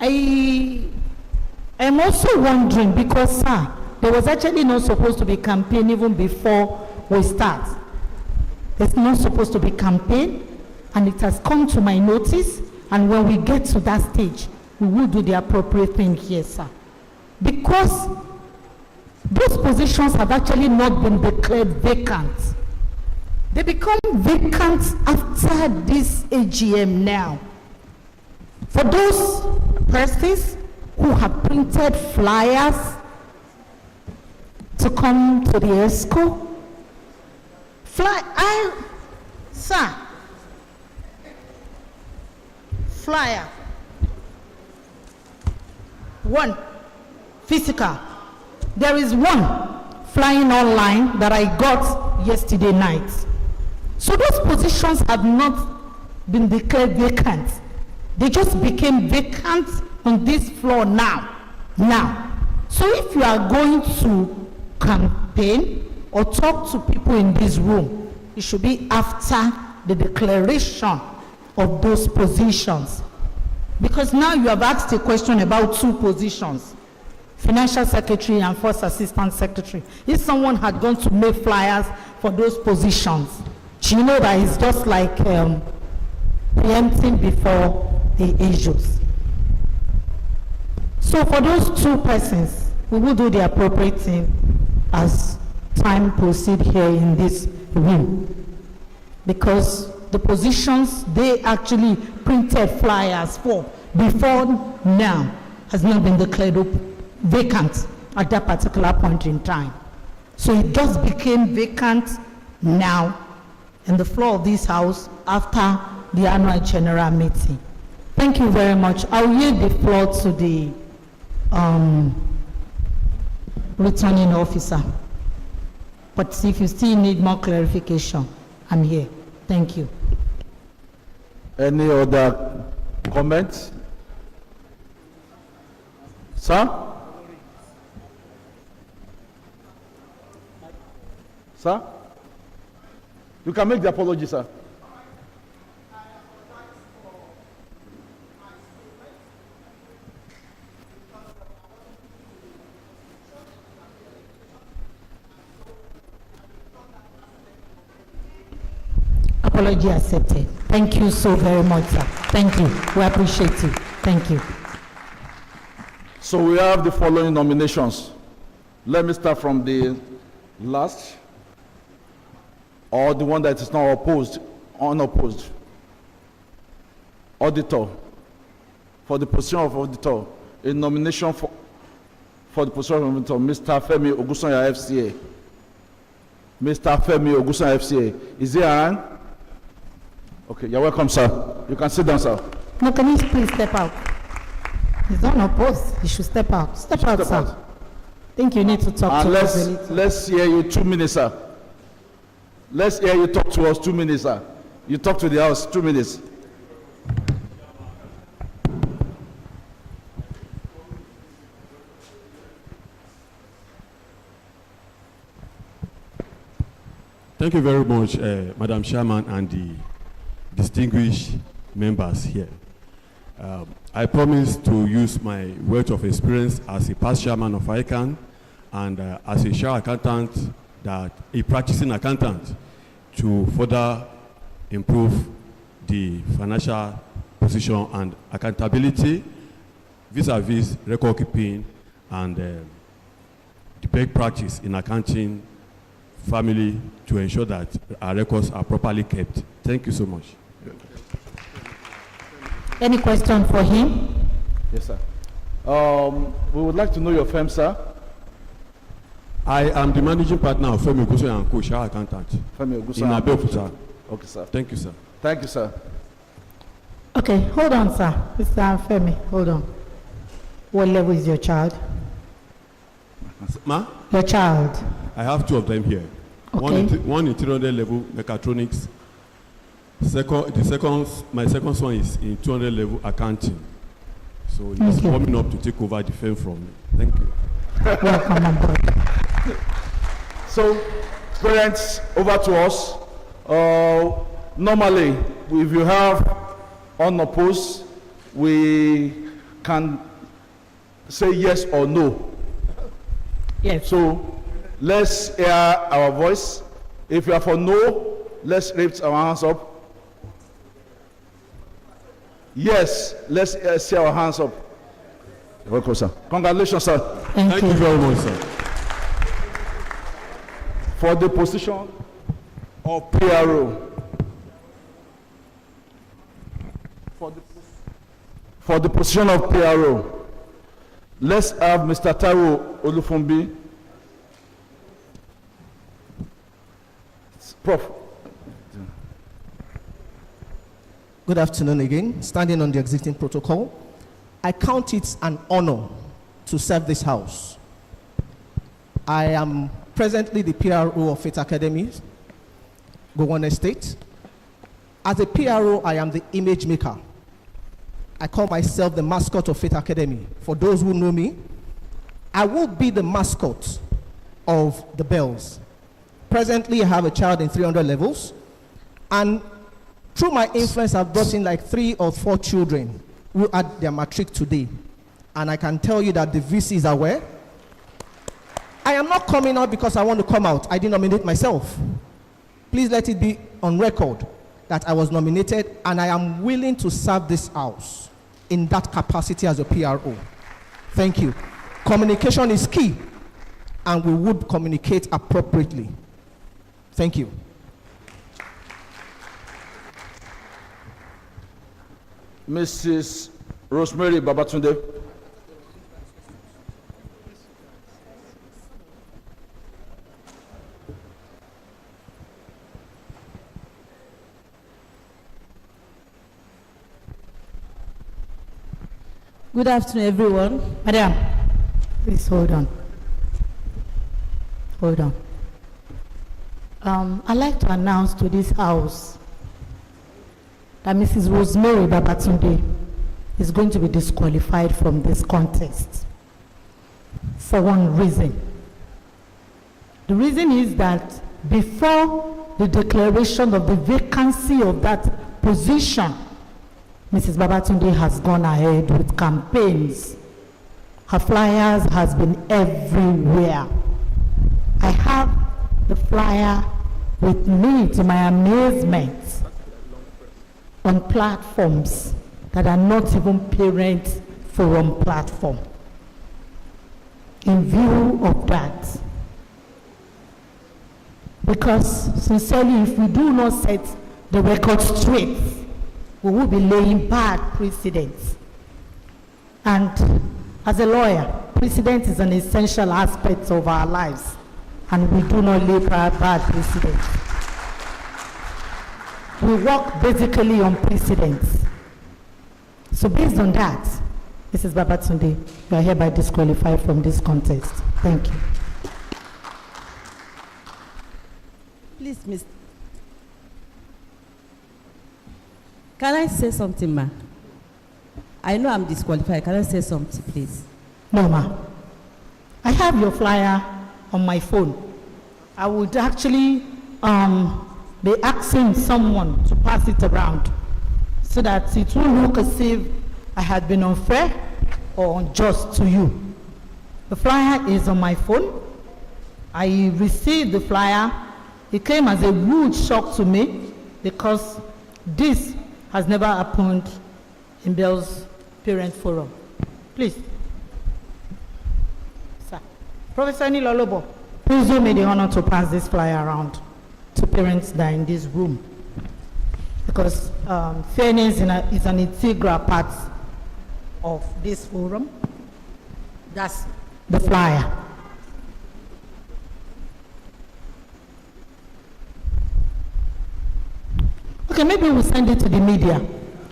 I am also wondering because, sir, there was actually not supposed to be campaign even before we start. There's not supposed to be campaign, and it has come to my notice, and when we get to that stage, we will do the appropriate thing here, sir. Because those positions have actually not been declared vacant. They become vacant after this AGM now. For those persons who have printed flyers to come to the ESCO, sir, flyer, one, physical. There is one flying online that I got yesterday night. So those positions have not been declared vacant. They just became vacant on this floor now. So if you are going to campaign or talk to people in this room, it should be after the declaration of those positions. Because now you have asked a question about two positions, Financial Secretary and First Assistant Secretary. If someone had gone to make flyers for those positions, do you know that it's just like preempting before the issues? So for those two persons, we will do the appropriate thing as time proceeds here in this room. Because the positions they actually printed flyers for before now has not been declared vacant at that particular point in time. So it just became vacant now in the floor of this house after the annual general meeting. Thank you very much. I'll yield the floor to the returning officer. But if you still need more clarification, I'm here. Thank you. Any other comments? Sir? Sir? You can make the apology, sir. Apology accepted. Thank you so very much, sir. Thank you. We appreciate you. Thank you. So we have the following nominations. Let me start from the last, or the one that is now unopposed. Auditor. For the position of auditor, a nomination for the position of auditor, Mr. Femi Ogunsanya, FCA. Mr. Femi Ogunsanya, FCA. Is there a hand? Okay, you're welcome, sir. You can sit down, sir. No, can you please step out? He's unopposed. He should step out. Step out, sir. I think you need to talk to us a little. Let's hear you 2 minutes, sir. Let's hear you talk to us 2 minutes, sir. You talk to the house 2 minutes. Thank you very much, Madam Chairman and the distinguished members here. I promise to use my wealth of experience as a past chairman of ICANN and as a share accountant, a practicing accountant, to further improve the financial position and accountability vis-a-vis record keeping and the best practice in accounting family to ensure that our records are properly kept. Thank you so much. Any question for him? Yes, sir. We would like to know your firm, sir. I am the managing partner of Femi Ogunsanya & Co. Share Accountant. Femi Ogunsanya. In Abeokuta. Okay, sir. Thank you, sir. Thank you, sir. Okay, hold on, sir. Mr. Femi, hold on. What level is your child? Ma? Your child. I have two of them here. Okay. One in 300 level mechatronics. My second son is in 200 level accounting. So he's Okay. coming up to take over the firm from me. Thank you. Welcome on board. So, parents, over to us. Normally, if you have unopposed, we can say yes or no. Yes. So, let's hear our voice. If you are for no, let's raise our hands up. Yes, let's see our hands up. Welcome, sir. Congratulations, sir. Thank you very much, sir. For the position of PRO. For the position of PRO, let's have Mr. Taiwo Olufumbi. Prof. Good afternoon again. Standing on the existing protocol, I count it an honor to serve this house. I am presently the PRO of Faith Academy, Gowon Estate. As a PRO, I am the image maker. I call myself the mascot of Faith Academy. For those who know me, I will be the mascot of the Bells. Presently, I have a child in 300 levels, and through my influence, I've brought in like 3 or 4 children who had their matric today. And I can tell you that the VC is aware. I am not coming out because I want to come out. I didn't nominate myself. Please let it be on record that I was nominated, and I am willing to serve this house in that capacity as a PRO. Thank you. Communication is key, and we would communicate appropriately. Thank you. Mrs. Rosemary Babatunde. Good afternoon, everyone. Madam, please hold on. Hold on. I'd like to announce to this house that Mrs. Rosemary Babatunde is going to be disqualified from this contest for one reason. The reason is that before the declaration of the vacancy of that position, Mrs. Babatunde has gone ahead with campaigns. Her flyers has been everywhere. I have the flyer with me, to my amazement, on platforms that are not even parent forum platform. In view of that, because sincerely, if we do not set the record straight, we will be laying bad precedents. And as a lawyer, precedent is an essential aspect of our lives, and we do not lay bad precedents. We work basically on precedents. So based on that, Mrs. Babatunde, you are hereby disqualified from this contest. Thank you. Please, Miss. Can I say something, ma? I know I'm disqualified. Can I say something, please? No, ma. I have your flyer on my phone. I would actually be asking someone to pass it around so that it won't look as if I had been unfair or unjust to you. The flyer is on my phone. I received the flyer. It came as a huge shock to me because this has never happened in Bell's Parent Forum. Please. Sir. Professor Nilolobo, please do me the honor to pass this flyer around to parents that are in this room. Because fairness is an integral part of this forum. That's the flyer. Okay, maybe we'll send it to the media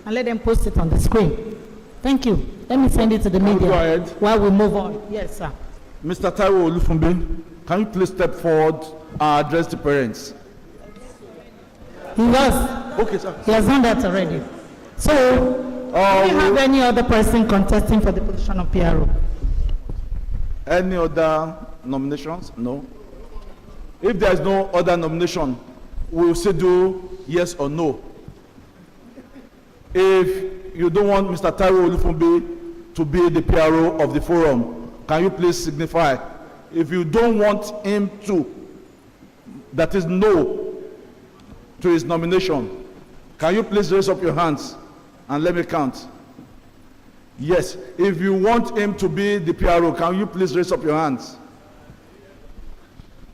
and let them post it on the screen. Thank you. Let me send it to the media Go ahead. while we move on. Yes, sir. Mr. Taiwo Olufunbi, can you please step forward and address the parents? He was. Okay, sir. He has done that already. So, do we have any other person contesting for the position of PRO? Any other nominations? No. If there is no other nomination, we will say do yes or no. If you don't want Mr. Taiwo Olufunbi to be the PRO of the forum, can you please signify? If you don't want him to, that is no to his nomination, can you please raise up your hands and let me count? Yes. If you want him to be the PRO, can you please raise up your hands?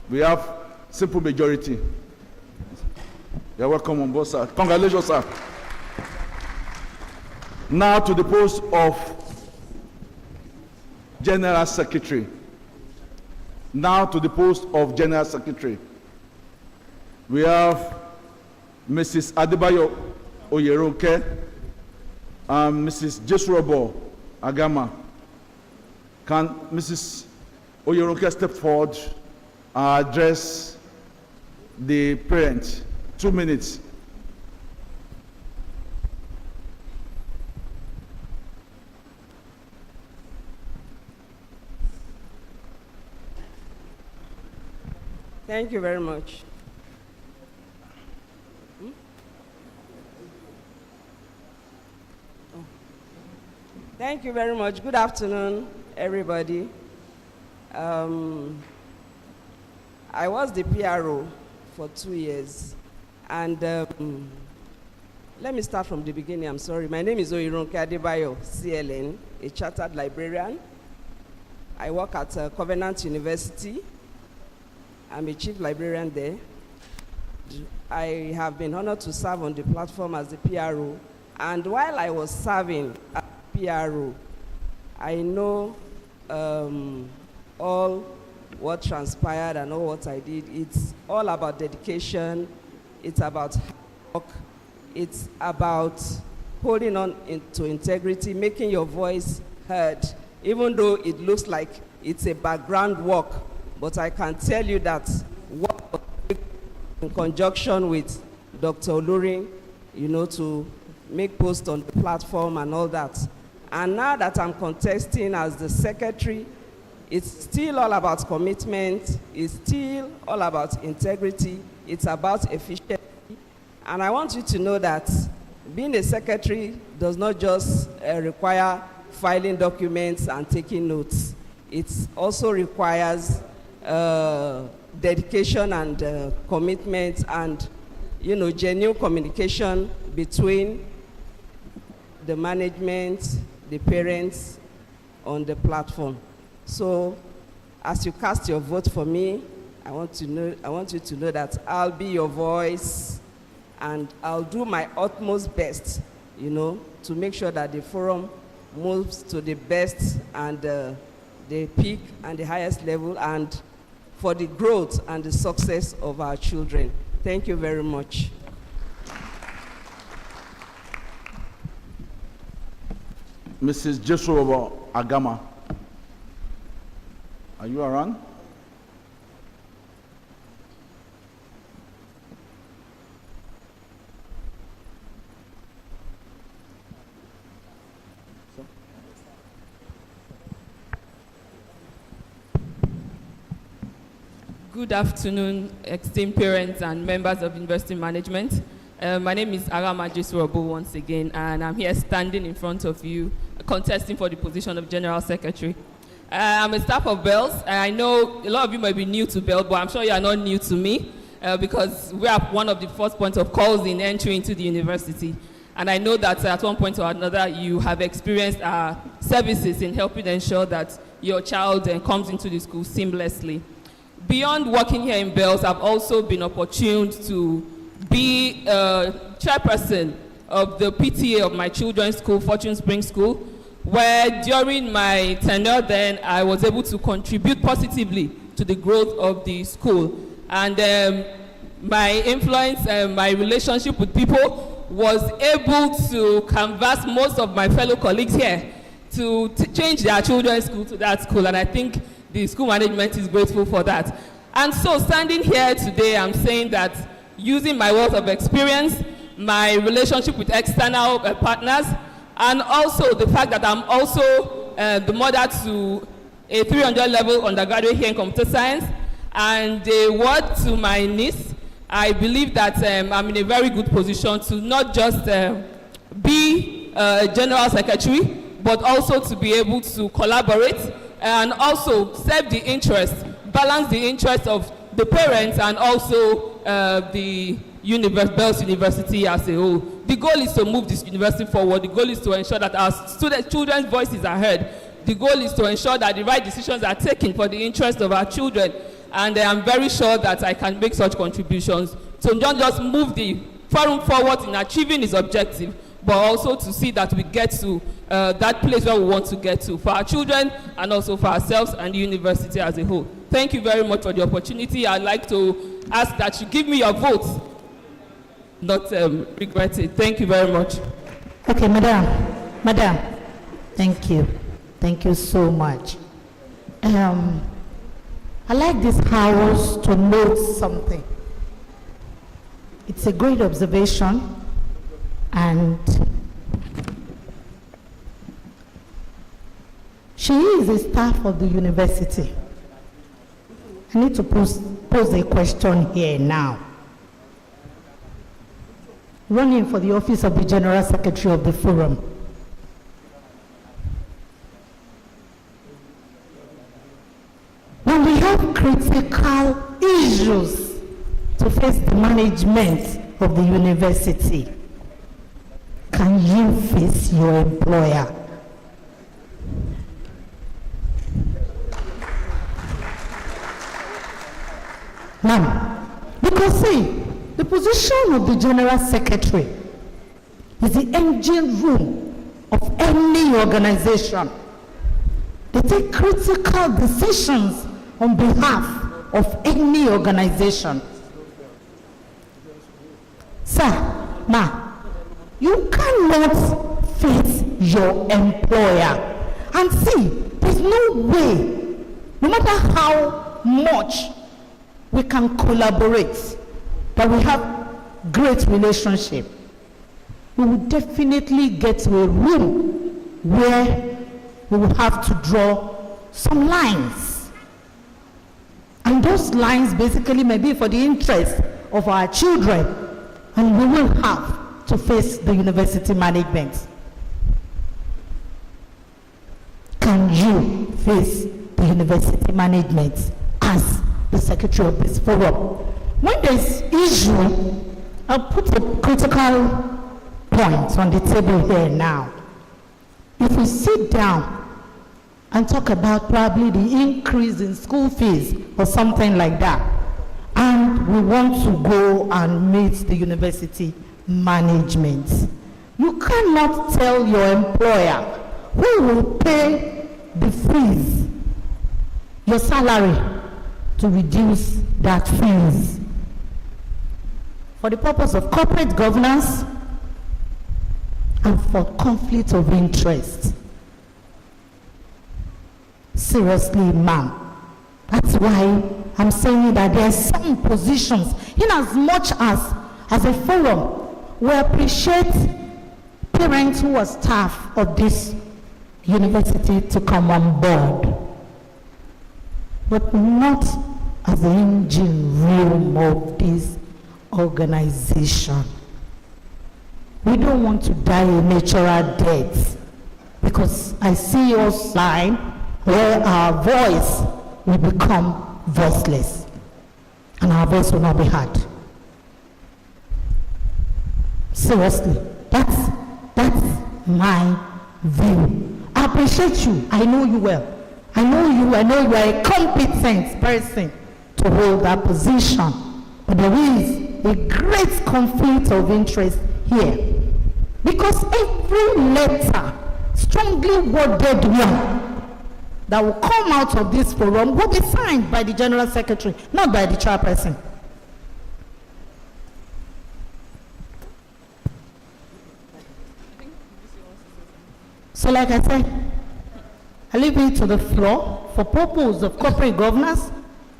We have simple majority. You're welcome on board, sir. Congratulations, sir. Now to the post of General Secretary. Now to the post of General Secretary. We have Mrs. Adebayo Oyeronke and Mrs. Jesurobo Agama. Can Mrs. Oyeronke step forward and address the parent? 2 minutes. Thank you very much. Thank you very much. Good afternoon, everybody. I was the PRO for 2 years. And let me start from the beginning. I'm sorry. My name is Oyeronke Adebayo, CLN, a chartered librarian. I work at Covenant University. I'm a chief librarian there. I have been honored to serve on the platform as the PRO. And while I was serving as PRO, I know all what transpired and all what I did. It's all about dedication. It's about work. It's about holding on to integrity, making your voice heard, even though it looks like it's a background work. But I can tell you that work in conjunction with Dr. Olurin, you know, to make posts on the platform and all that. And now that I'm contesting as the secretary, it's still all about commitment. It's still all about integrity. It's about efficiency. And I want you to know that being a secretary does not just require filing documents and taking notes. It also requires dedication and commitment and, you know, genuine communication between the management, the parents on the platform. So as you cast your vote for me, I want you to know that I'll be your voice and I'll do my utmost best, you know, to make sure that the forum moves to the best and the peak and the highest level and for the growth and the success of our children. Thank you very much. Mrs. Jesurobo Agama, are you around? Good afternoon, esteemed parents and members of University Management. My name is Arama Jesurobo once again, and I'm here standing in front of you, contesting for the position of General Secretary. I'm a staff of Bells, and I know a lot of you might be new to Bells, but I'm sure you are not new to me, because we are one of the first points of calls in entry into the university. And I know that at one point or another, you have experienced our services in helping ensure that your child comes into the school seamlessly. Beyond working here in Bells, I've also been opportuned to be chairperson of the PTA of my children's school, Fortune Spring School, where during my tenure then, I was able to contribute positively to the growth of the school. And my influence and my relationship with people was able to canvass most of my fellow colleagues here to change their children's school to that school, and I think the school management is grateful for that. And so standing here today, I'm saying that using my wealth of experience, my relationship with external partners, and also the fact that I'm also the mother to a 300 level undergraduate here in computer science, and a word to my niece, I believe that I'm in a very good position to not just be a general secretary, but also to be able to collaborate and also serve the interest, balance the interest of the parents and also the Bells University as a whole. The goal is to move this university forward. The goal is to ensure that our children's voices are heard. The goal is to ensure that the right decisions are taken for the interest of our children. And I'm very sure that I can make such contributions. So not just move the forum forward in achieving its objective, but also to see that we get to that place where we want to get to for our children and also for ourselves and the university as a whole. Thank you very much for the opportunity. I'd like to ask that you give me your votes, not regret it. Thank you very much. Okay, Madam, thank you. Thank you so much. I like this house to note something. It's a great observation, and she is a staff of the university. I need to pose a question here now. Running for the office of the General Secretary of the Forum. When we have critical issues to face the management of the university, can you face your employer? Now, because see, the position of the General Secretary is the engine room of any organization. They take critical decisions on behalf of any organization. Sir, ma, you cannot face your employer. And see, there's no way, no matter how much we can collaborate, that we have great relationship, we will definitely get to a room where we will have to draw some lines. And those lines basically may be for the interest of our children, and we will have to face the university management. Can you face the university management as the secretary of this forum? When there's issue, I'll put a critical point on the table here now. If we sit down and talk about probably the increase in school fees or something like that, and we want to go and meet the university management, you cannot tell your employer who will pay the fees, your salary, to reduce that fees. For the purpose of corporate governance and for conflict of interest. Seriously, ma'am. That's why I'm saying that there are some positions, in as much as a forum, we appreciate parents who are staff of this university to come on board, but not as the engine room of this organization. We don't want to die a natural death, because I see us line where our voice will become voiceless and our voice will not be heard. Seriously, that's my view. I appreciate you. I know you well. I know you are a competent person to hold that position. But there is a great conflict of interest here. Because every letter, strongly worded one, that will come out of this forum will be signed by the General Secretary, not by the chairperson. So like I said, I leave it to the floor for purpose of corporate governance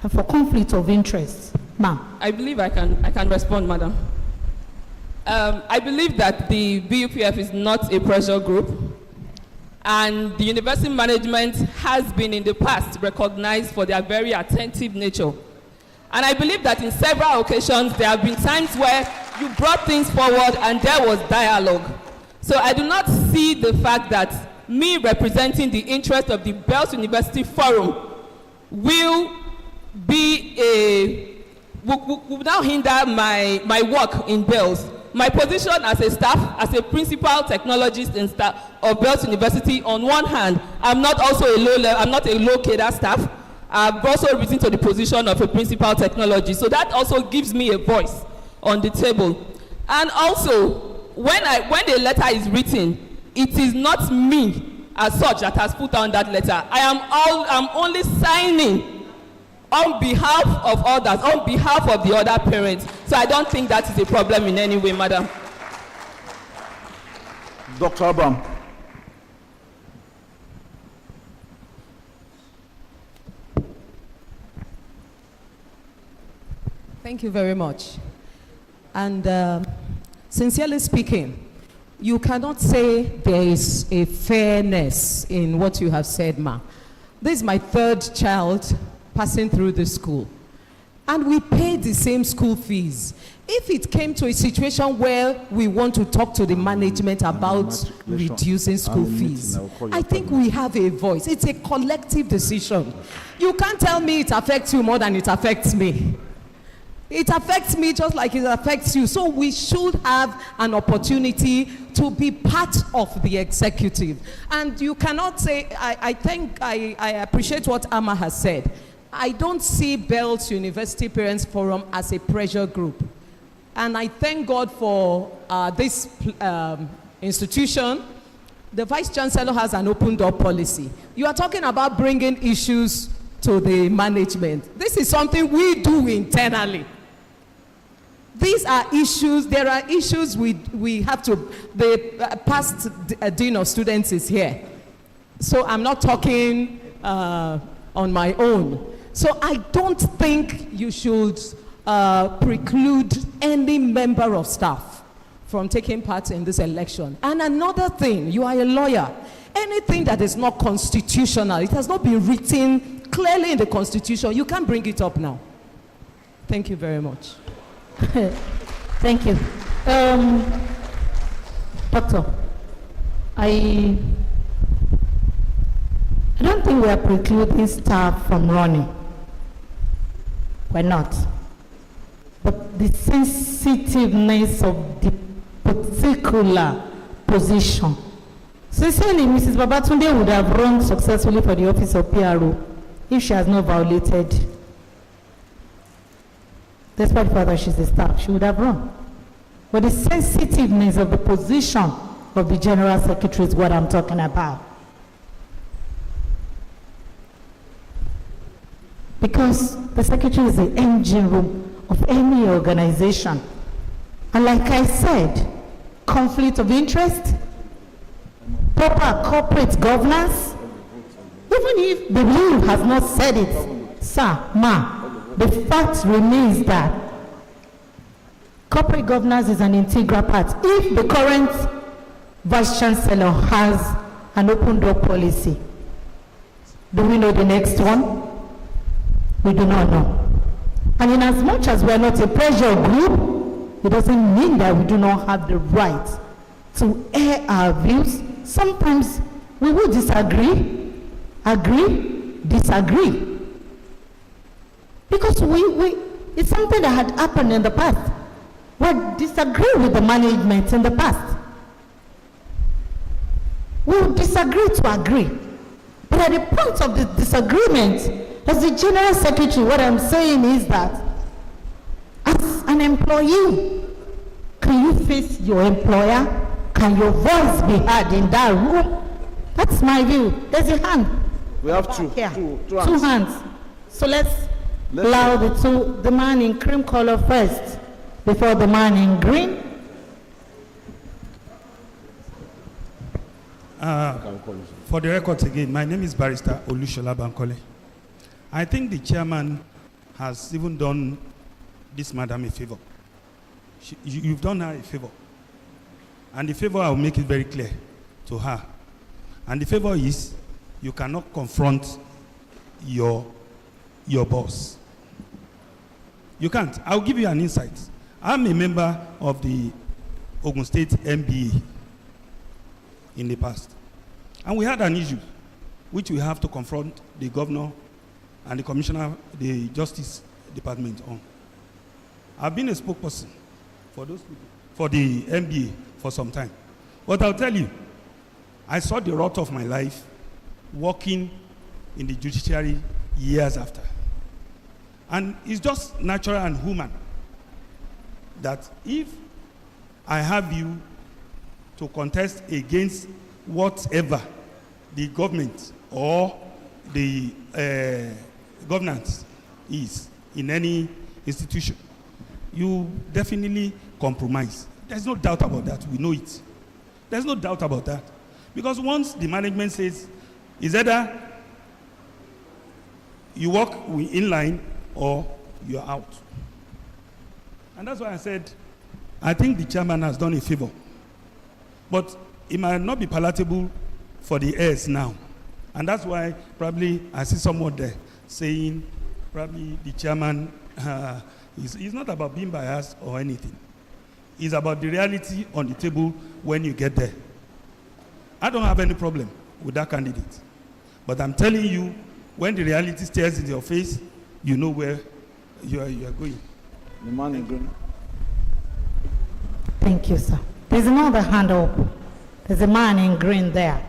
and for conflict of interest. Ma'am. I believe I can respond, madam. I believe that the BUPF is not a pressure group, and the university management has been in the past recognized for their very attentive nature. And I believe that in several occasions there have been times where you brought things forward and there was dialogue. So I do not see the fact that me representing the interest of the Bells University Forum will now hinder my work in Bells. My position as a staff, as a principal technologist and staff of Bells University, on one hand, I'm not a low cadre staff. I've also risen to the position of a principal technologist. So that also gives me a voice on the table. And also, when a letter is written, it is not me as such that has put on that letter. I'm only signing on behalf of others, on behalf of the other parents. So I don't think that is a problem in any way, madam. Dr. Abam. Thank you very much. And sincerely speaking, you cannot say there is a fairness in what you have said, ma. This is my third child passing through the school, and we pay the same school fees. If it came to a situation where we want to talk to the management about reducing school fees, I think we have a voice. It's a collective decision. You can't tell me it affects you more than it affects me. It affects me just like it affects you. So we should have an opportunity to be part of the executive. And you cannot say, I appreciate what Amma has said. I don't see Bells University Parents Forum as a pressure group. And I thank God for this institution. The Vice Chancellor has an open door policy. You are talking about bringing issues to the management. This is something we do internally. These are issues, there are issues we have to, the past Dean of Students is here. So I'm not talking on my own. So I don't think you should preclude any member of staff from taking part in this election. And another thing, you are a lawyer. Anything that is not constitutional, it has not been written clearly in the Constitution, you can't bring it up now. Thank you very much. Thank you. Doctor, I don't think we are precluding staff from running. We're not. But the sensitiveness of the particular position. Sincerely, Mrs. Babatunde would have run successfully for the office of PRO if she has not violated. Despite the fact that she's a staff, she would have run. But the sensitiveness of the position of the General Secretary is what I'm talking about. Because the Secretary is the engine room of any organization. And like I said, conflict of interest, proper corporate governance, even if the rule has not said it, sir, ma, the fact remains that corporate governance is an integral part. If the current Vice Chancellor has an open door policy, do we know the next one? We do not know. And in as much as we are not a pressure group, it doesn't mean that we do not have the right to air our views. Sometimes we will disagree, agree, disagree. Because it's something that had happened in the past. We disagree with the management in the past. We will disagree to agree. But at the point of the disagreement, as the General Secretary, what I'm saying is that as an employee, can you face your employer? Can your voice be heard in that room? That's my view. There's a hand. We have two hands. So let's allow the man in cream color first before the man in green. For the records again, my name is Barrister Olushola Bankole. I think the chairman has even done this madam a favor. You've done her a favor. And the favor, I'll make it very clear to her. And the favor is, you cannot confront your boss. You can't. I'll give you an insight. I'm a member of the Ogun State MBA in the past. And we had an issue which we have to confront the governor and the commissioner, the Justice Department on. I've been a spokesperson for those people, for the MBA for some time. But I'll tell you, I saw the rot of my life working in the judiciary years after. And it's just natural and human that if I have you to contest against whatever the government or the governance is in any institution, you definitely compromise. There's no doubt about that. We know it. There's no doubt about that. Because once the management says, is either you work in line or you're out. And that's why I said, I think the chairman has done a favor. But it might not be palatable for the heirs now. And that's why probably I see someone there saying probably the chairman is not about being biased or anything. It's about the reality on the table when you get there. I don't have any problem with that candidate. But I'm telling you, when the reality stares in your face, you know where you are going. The man in green. Thank you, sir. There's another hand up. There's a man in green there.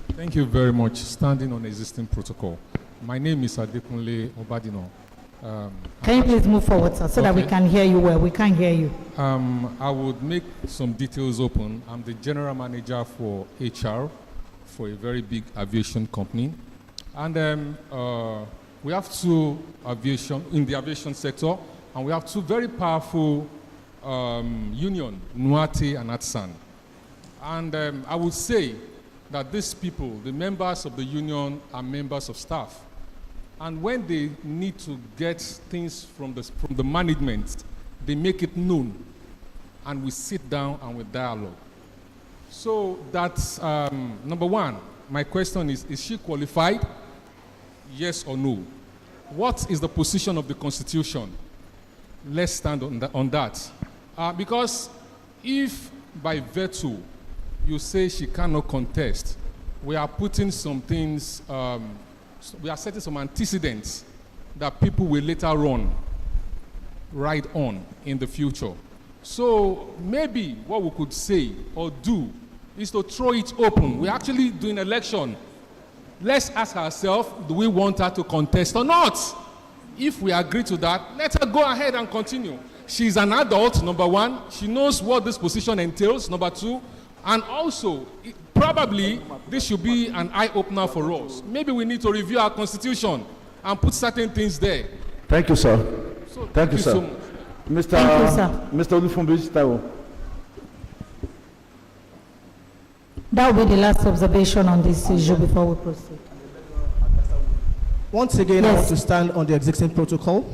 Thank you very much. Standing on existing protocol. My name is Adekunle Obadino. Can you please move forward, sir, so that we can hear you well? We can't hear you. I would make some details open. I'm the general manager for HR for a very big aviation company. And we have two aviation, in the aviation sector, and we have two very powerful union, NUATE and ATSAN. And I would say that these people, the members of the union, are members of staff. And when they need to get things from the management, they make it known, and we sit down and we dialogue. So that's number one. My question is she qualified? Yes or no? What is the position of the Constitution? Let's stand on that. Because if by veto you say she cannot contest, we are putting some things, we are setting some antecedents that people will later on ride on in the future. So maybe what we could say or do is to throw it open. We're actually doing election. Let's ask ourselves, do we want her to contest or not? If we agree to that, let her go ahead and continue. She's an adult, number one. She knows what this position entails, number two. And also, probably this should be an eye-opener for us. Maybe we need to review our constitution and put certain things there. Thank you, sir. So, Thank you, sir. so much. Mr. Olufunbi Taiwo. That will be the last observation on this issue before we proceed. Once again, I Yes. want to stand on the existing protocol.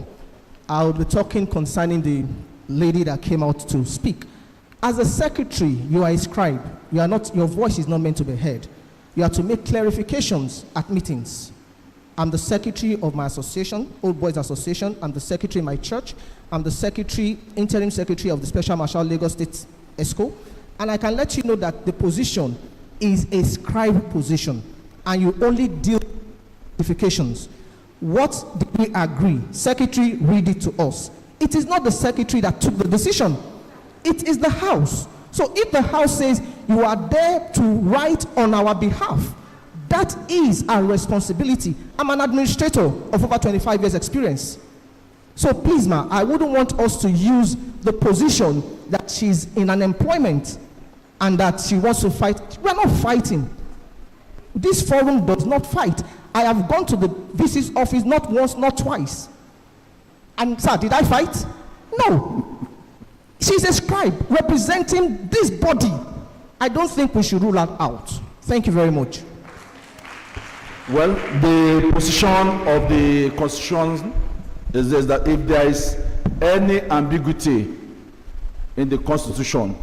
I will be talking concerning the lady that came out to speak. As a secretary, you are a scribe. You are not, your voice is not meant to be heard. You are to make clarifications at meetings. I'm the secretary of my association, Old Boys Association. I'm the secretary in my church. I'm the secretary, interim secretary of the Special Marshal Lagos State ESCO. And I can let you know that the position is a scribe position. And you only deal with clarifications. What did we agree? Secretary, read it to us. It is not the secretary that took the decision. It is the House. So if the House says you are there to write on our behalf, that is our responsibility. I'm an administrator of over 25 years experience. So please, ma, I wouldn't want us to use the position that she's in an employment and that she wants to fight. We're not fighting. This forum does not fight. I have gone to the VC's office not once, not twice. And sir, did I fight? No. She's a scribe representing this body. I don't think we should rule that out. Thank you very much. Well, the position of the Constitution is this, that if there is any ambiguity in the Constitution,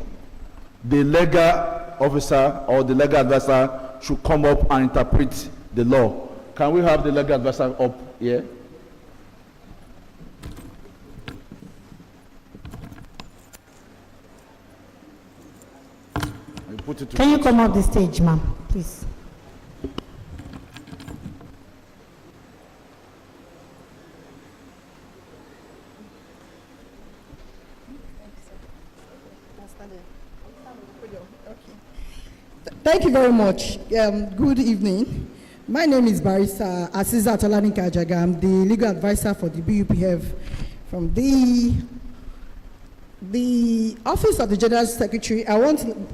the legal officer or the legal advisor should come up and interpret the law. Can we have the legal advisor up here? Can you come up the stage, ma'am, please? Thank you very much. Good evening. My name is Barrister Aziza Tolani Kajaga. I'm the legal advisor for the BUPF from the Office of the General Secretary. I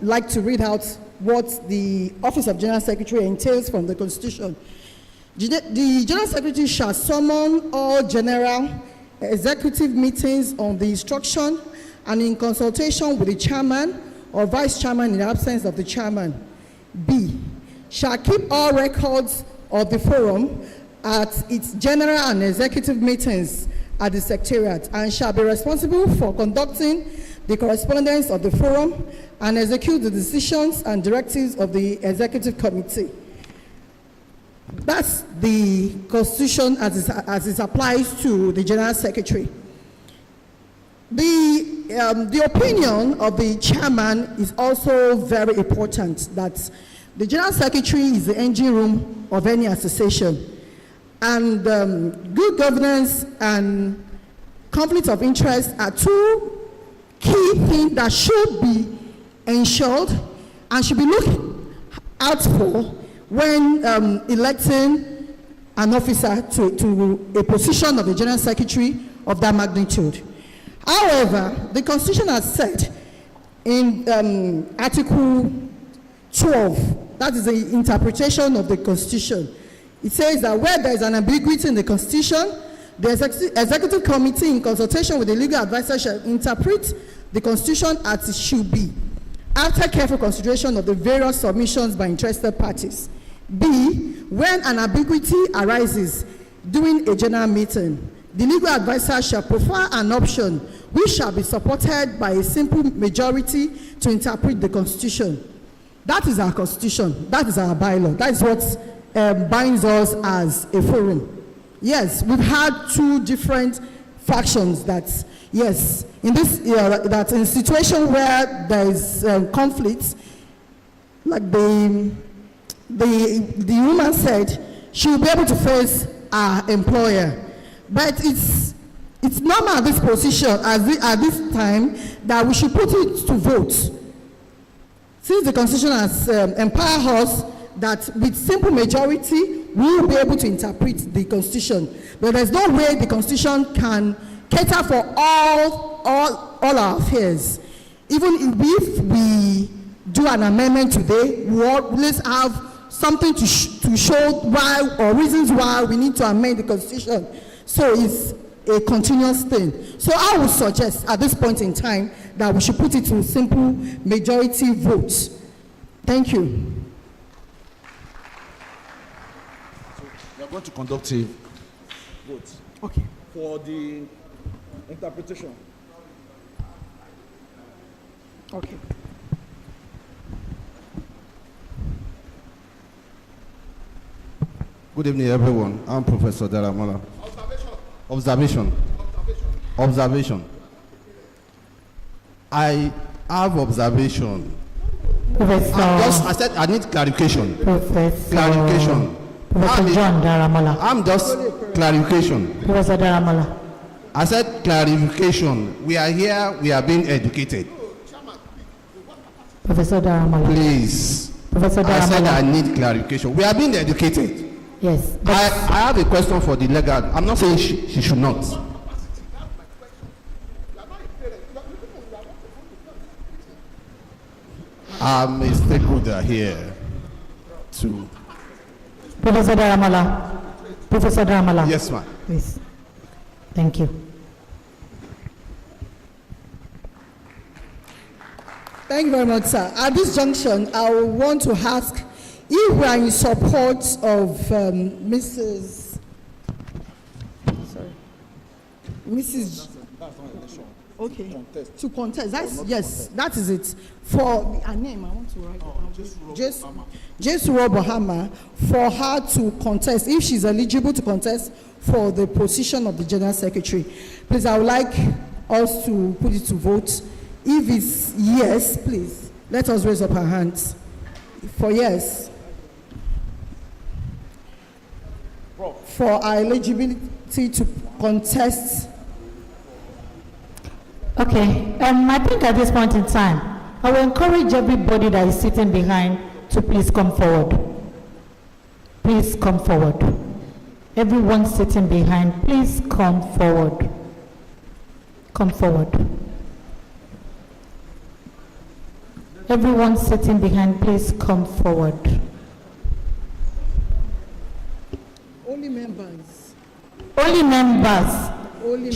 like to read out what the Office of General Secretary entails from the Constitution. The General Secretary shall summon all general executive meetings on the instruction and in consultation with the chairman or vice chairman in the absence of the chairman. B, shall keep all records of the forum at its general and executive meetings at the Secretariat and shall be responsible for conducting the correspondence of the forum and execute the decisions and directives of the Executive Committee. That's the Constitution as it applies to the General Secretary. The opinion of the chairman is also very important, that the General Secretary is the engine room of any association. And good governance and conflict of interest are two key things that should be ensured and should be looked out for when electing an officer to a position of the General Secretary of that magnitude. However, the Constitution has said in Article 12, that is the interpretation of the Constitution, it says that where there is an ambiguity in the Constitution, the Executive Committee, in consultation with the legal advisor, shall interpret the Constitution as it should be, after careful consideration of the various submissions by interested parties. B, when an ambiguity arises during a general meeting, the legal advisor shall prefer an option which shall be supported by a simple majority to interpret the Constitution. That is our Constitution. That is our bylaw. That is what binds us as a forum. Yes, we've had two different factions that, yes, in this, that in a situation where there is conflict, like the woman said, she will be able to face our employer. But it's normal at this position, at this time, that we should put it to vote. Since the Constitution has empowered us that with simple majority, we will be able to interpret the Constitution. But there's no way the Constitution can cater for all our affairs. Even if we do an amendment today, we always have something to show why or reasons why we need to amend the Constitution. So it's a continuous thing. So I would suggest at this point in time that we should put it to simple majority votes. Thank you. So we are going to conduct a vote. Okay. For the interpretation. Okay. Good evening, everyone. I'm Professor Daramola. Observation. I have observation. Professor. I said I need clarification. Professor. Clarification. Professor John Daramola. I'm just clarification. Professor Daramola. I said clarification. We are here, we are being educated. Professor Daramola. Please. Professor Daramola. I said I need clarification. We are being educated. Yes. I have a question for the legal. I'm not saying she should not. I'm a stakeholder here too. Professor Daramola. Professor Daramola. Yes, ma'am. Please. Thank you. Thank you very much, sir. At this junction, I want to ask if we are in support of Mrs. Okay. To contest. That's yes. That is it. For her name, I want to write Jesu Robohama, for her to contest, if she's eligible to contest for the position of the General Secretary. Please, I would like us to put it to vote. If it's yes, please, let us raise up our hands. For yes. For our eligibility to contest. Okay, I think at this point in time, I will encourage everybody that is sitting behind to please come forward. Please come forward. Everyone sitting behind, please come forward. Come forward. Everyone sitting behind, please come forward. Only members. Only members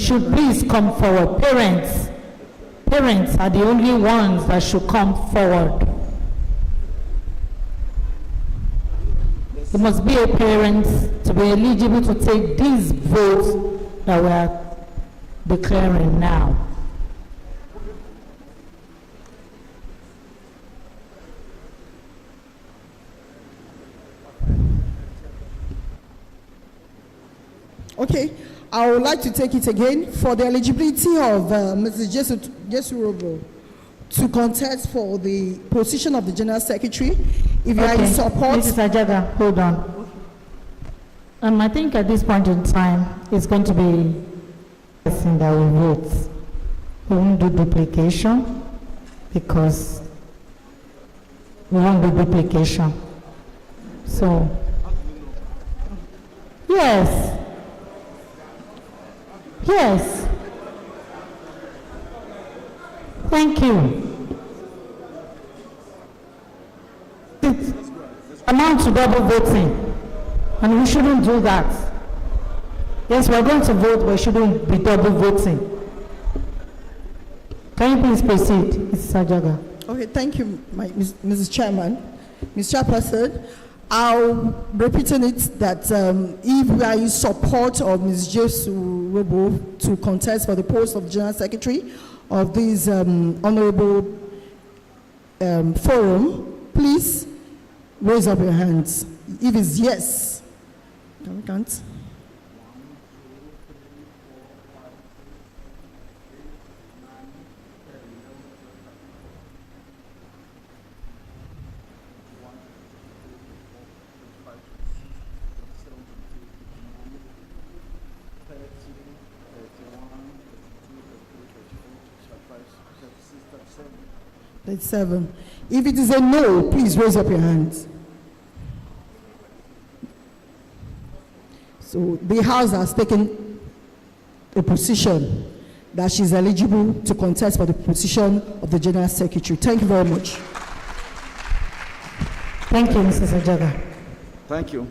should please come forward. Parents are the only ones that should come forward. There must be a parent to be eligible to take these votes that we are declaring now. Okay, I would like to take it again for the eligibility of Mrs. Jesu Robo to contest for the position of the General Secretary. If you are in support. Mrs. Ajaga, hold on. I think at this point in time, it's going to be the person that will vote. We won't do duplication because we won't do duplication. So, yes. Yes. Thank you. It amounts to double voting, and we shouldn't do that. Yes, we're going to vote, but we shouldn't be double voting. Can you please proceed, Mrs. Ajaga? Okay, thank you, Mrs. Chairman. Ms. Chairperson, I'll repeating it that if we are in support of Ms. Jesu Robo to contest for the post of General Secretary of this honorable forum, please raise up your hands. If it's yes, can we count? That's 7. If it is a no, please raise up your hands. So the House has taken a position that she's eligible to contest for the position of the General Secretary. Thank you very much. Thank you, Mrs. Ajaga. Thank you.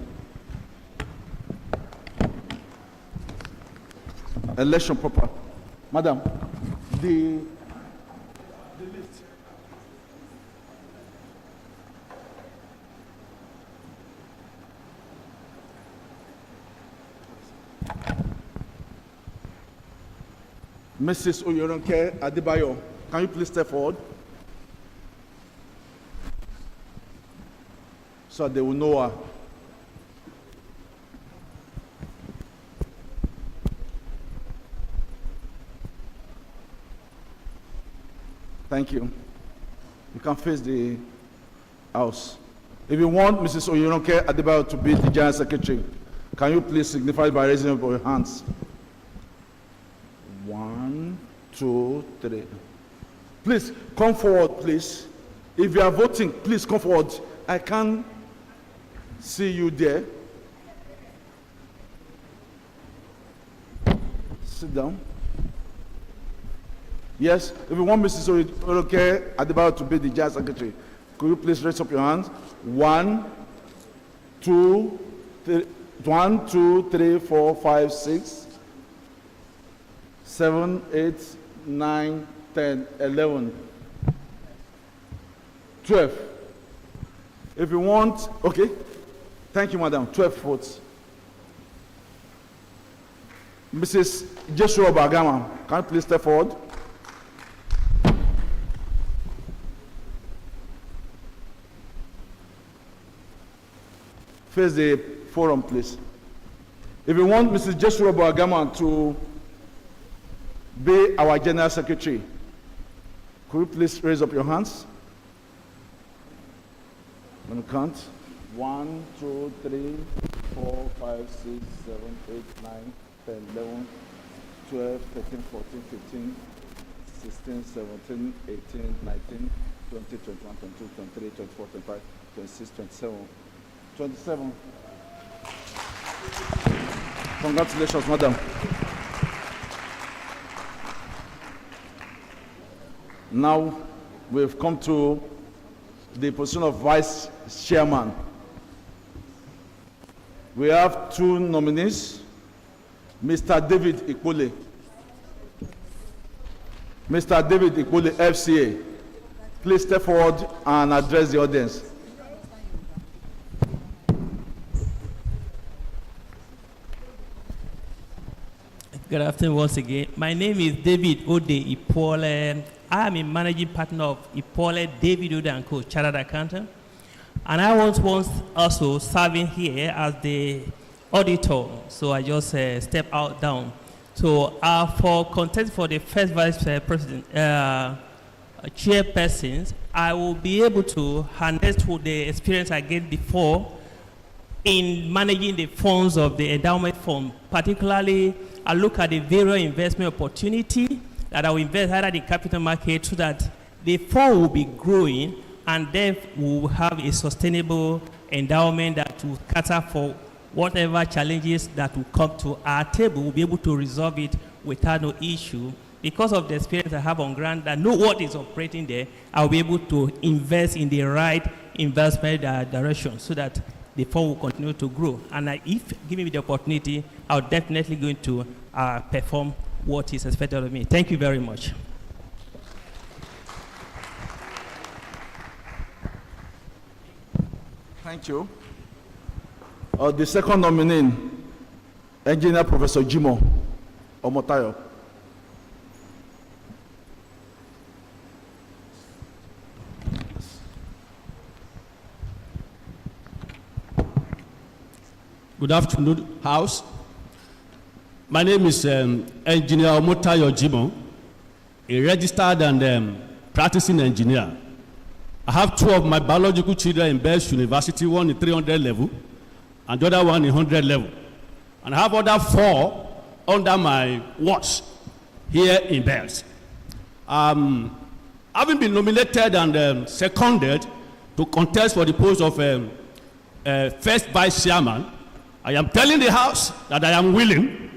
Election proper. Madam, the list. Mrs. Oyeronke Adebayo, can you please step forward? So they will know her. Thank you. You can face the house. If you want Mrs. Oyeronke Adebayo to be the General Secretary, can you please signify by raising up your hands? 1, 2, 3. Please come forward, please. If you are voting, please come forward. I can't see you there. Sit down. Yes, if you want Mrs. Oyeronke Adebayo to be the General Secretary, could you please raise up your hands? 1, 2, 3, 1, 2, 3, 4, 5, 6, 7, 8, 9, 10, 11. 12. If you want, okay. Thank you, madam. 12 votes. Mrs. Joshua Bagama, can you please step forward? Face the forum, please. If you want Mrs. Joshua Bagama to be our General Secretary, could you please raise up your hands? Let me count. 1, 2, 3, 4, 5, 6, 7, 8, 9, 10, 11, 12, 13, 14, 15, 16, 17, 18, 19, 20, 21, 22, 23, 24, 25, 26, 27. 27. Congratulations, madam. Now we've come to the position of vice chairman. We have two nominees, Mr. David Ikpole. Mr. David Ikpole, FCA. Please step forward and address the audience. Good afternoon once again. My name is David Ode Ipole. I am a managing partner of Ipole David Ode & Co. Chartered Accountant. And I was once also serving here as the auditor. So I just stepped out down. So for contest for the first vice president, chairpersons, I will be able to harness to the experience I get before in managing the funds of the endowment fund. Particularly, I look at the various investment opportunity that I will invest either in the capital market so that the fund will be growing and then we will have a sustainable endowment that will cater for whatever challenges that will come to our table. We'll be able to resolve it without no issue. Because of the experience I have on ground, that know what is operating there, I'll be able to invest in the right investment direction so that the fund will continue to grow. And if given me the opportunity, I'll definitely going to perform what is expected of me. Thank you very much. Thank you. The second nominee, Engineer Professor Jimo Omotayo. Good afternoon, House. My name is Engineer Omotayo Jimo, a registered and practicing engineer. I have two of my biological children in Bells University, one in 300 level and the other one in 100 level. And I have other 4 under my watch here in Bells. Having been nominated and seconded to contest for the post of first vice chairman, I am telling the House that I am willing.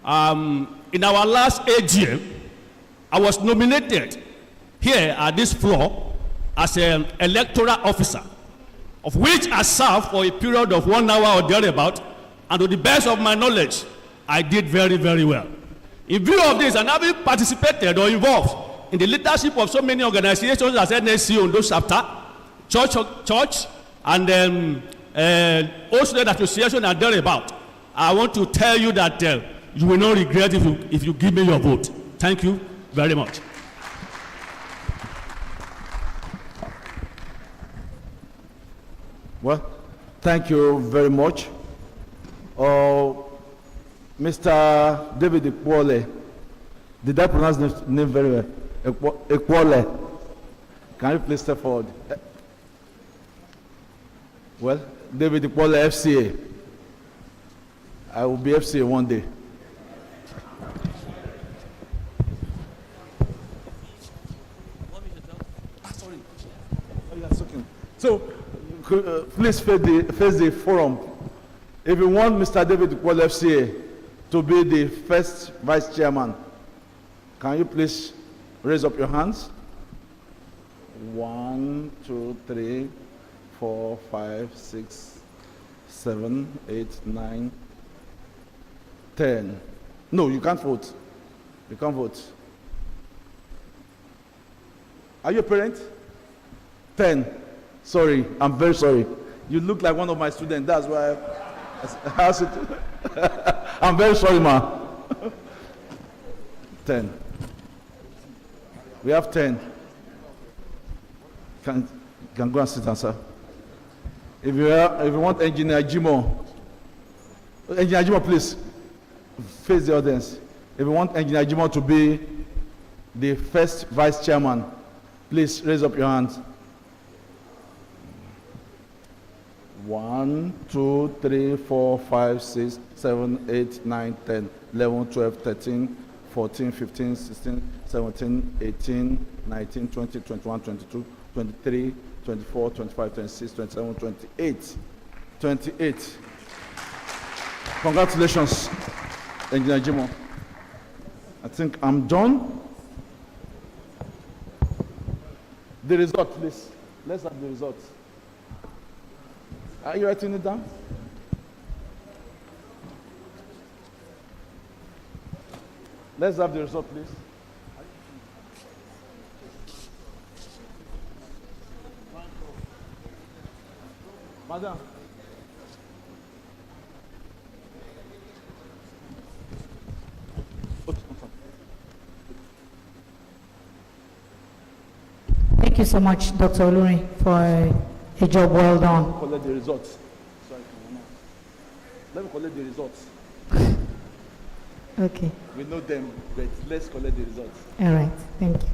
In our last AGM, I was nominated here at this floor as an electoral officer, of which I served for a period of 1 hour or thereabout, and to the best of my knowledge, I did very, very well. In view of this, and having participated or involved in the leadership of so many organizations as NSC Ondo Chapter, Church, and also the association and thereabout, I want to tell you that you will not regret if you give me your vote. Thank you very much. Well, thank you very much. Mr. David Ikpole, did I pronounce the name very well? Ikpole. Can you please step forward? Well, David Ikpole, FCA. I will be FCA one day. Sorry. Oh, yeah, okay. So, please face the forum. If you want Mr. David Ikpole, FCA, to be the first vice chairman, can you please raise up your hands? 1, 2, 3, 4, 5, 6, 7, 8, 9, 10. No, you can't vote. You can't vote. Are you a parent? 10. Sorry, I'm very sorry. You look like one of my students. That's why I asked it. I'm very sorry, ma. 10. We have 10. Can go and sit down, sir. If you want Engineer Jimo, please face the audience. If you want Engineer Jimo to be the first vice chairman, please raise up your hands. 1, 2, 3, 4, 5, 6, 7, 8, 9, 10, 11, 12, 13, 14, 15, 16, 17, 18, 19, 20, 21, 22, 23, 24, 25, 26, 27, 28. 28. Congratulations, Engineer Jimo. I think I'm done. The result, please. Let's have the results. Are you writing it down? Let's have the result, please. Madam. Thank you so much, Dr. Oluri, for a job well done. Collect the results. Sorry, let me collect the results. Okay. We know them, but let's collect the results. All right. Thank you.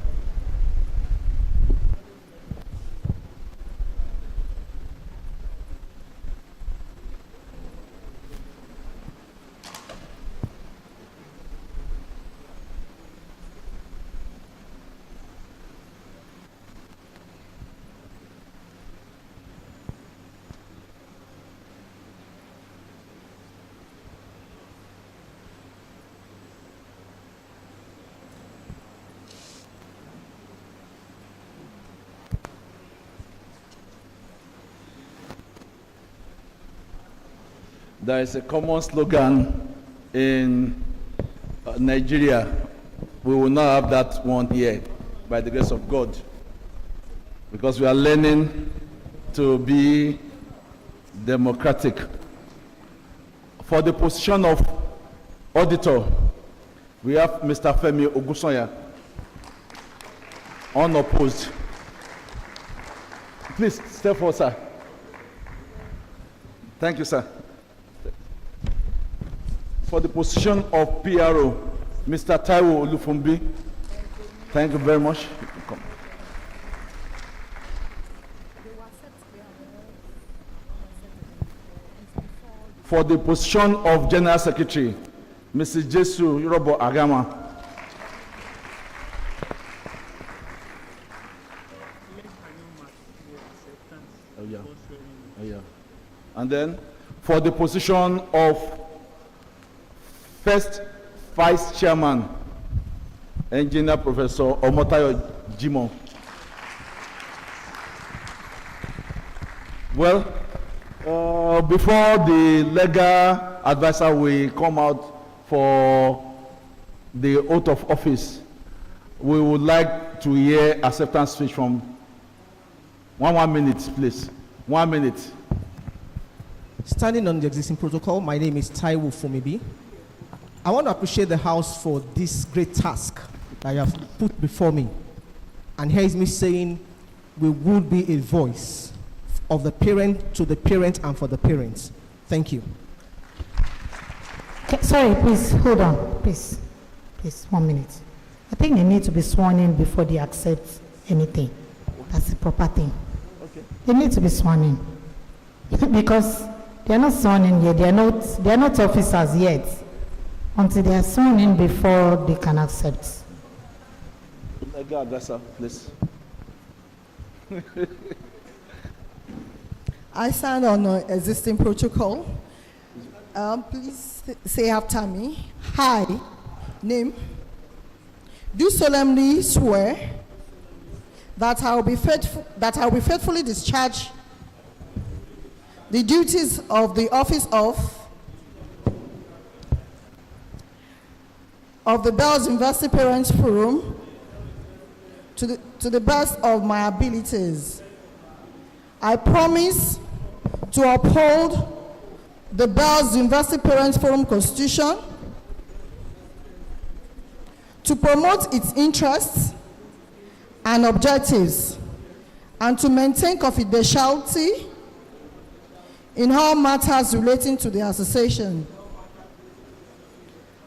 There is a common slogan in Nigeria. We will not have that one here, by the grace of God, because we are learning to be democratic. For the position of auditor, we have Mr. Femi Ogunsanya, unopposed. Please step forward, sir. Thank you, sir. For the position of PRO, Mr. Taiwo Olufumbi. Thank you very much. For the position of General Secretary, Mrs. Jesu Yorubo Agama. Oh, yeah. Oh, yeah. And then for the position of First Vice Chairman, Engineer Professor Omotayo Jimo. Well, before the legal advisor will come out for the oath of office, we would like to hear acceptance speech from 1 minute, please. 1 minute. Standing on the existing protocol, my name is Taiwo Fumibi. I want to appreciate the House for this great task that you have put before me. And here is me saying we will be a voice of the parent to the parent and for the parents. Thank you. Okay, sorry, please, hold on. Please, 1 minute. I think they need to be sworn in before they accept anything. That's the proper thing. Okay. They need to be sworn in. Because they are not sworn in yet. They are not officers yet. Until they are sworn in before they can accept. Legal advisor, please. I stand on existing protocol. Please say after me. I, name, do solemnly swear that I will be faithfully discharge the duties of the office of the Bells University Parents Forum to the best of my abilities. I promise to uphold the Bells University Parents Forum Constitution, to promote its interests and objectives, and to maintain confidentiality in all matters relating to the association.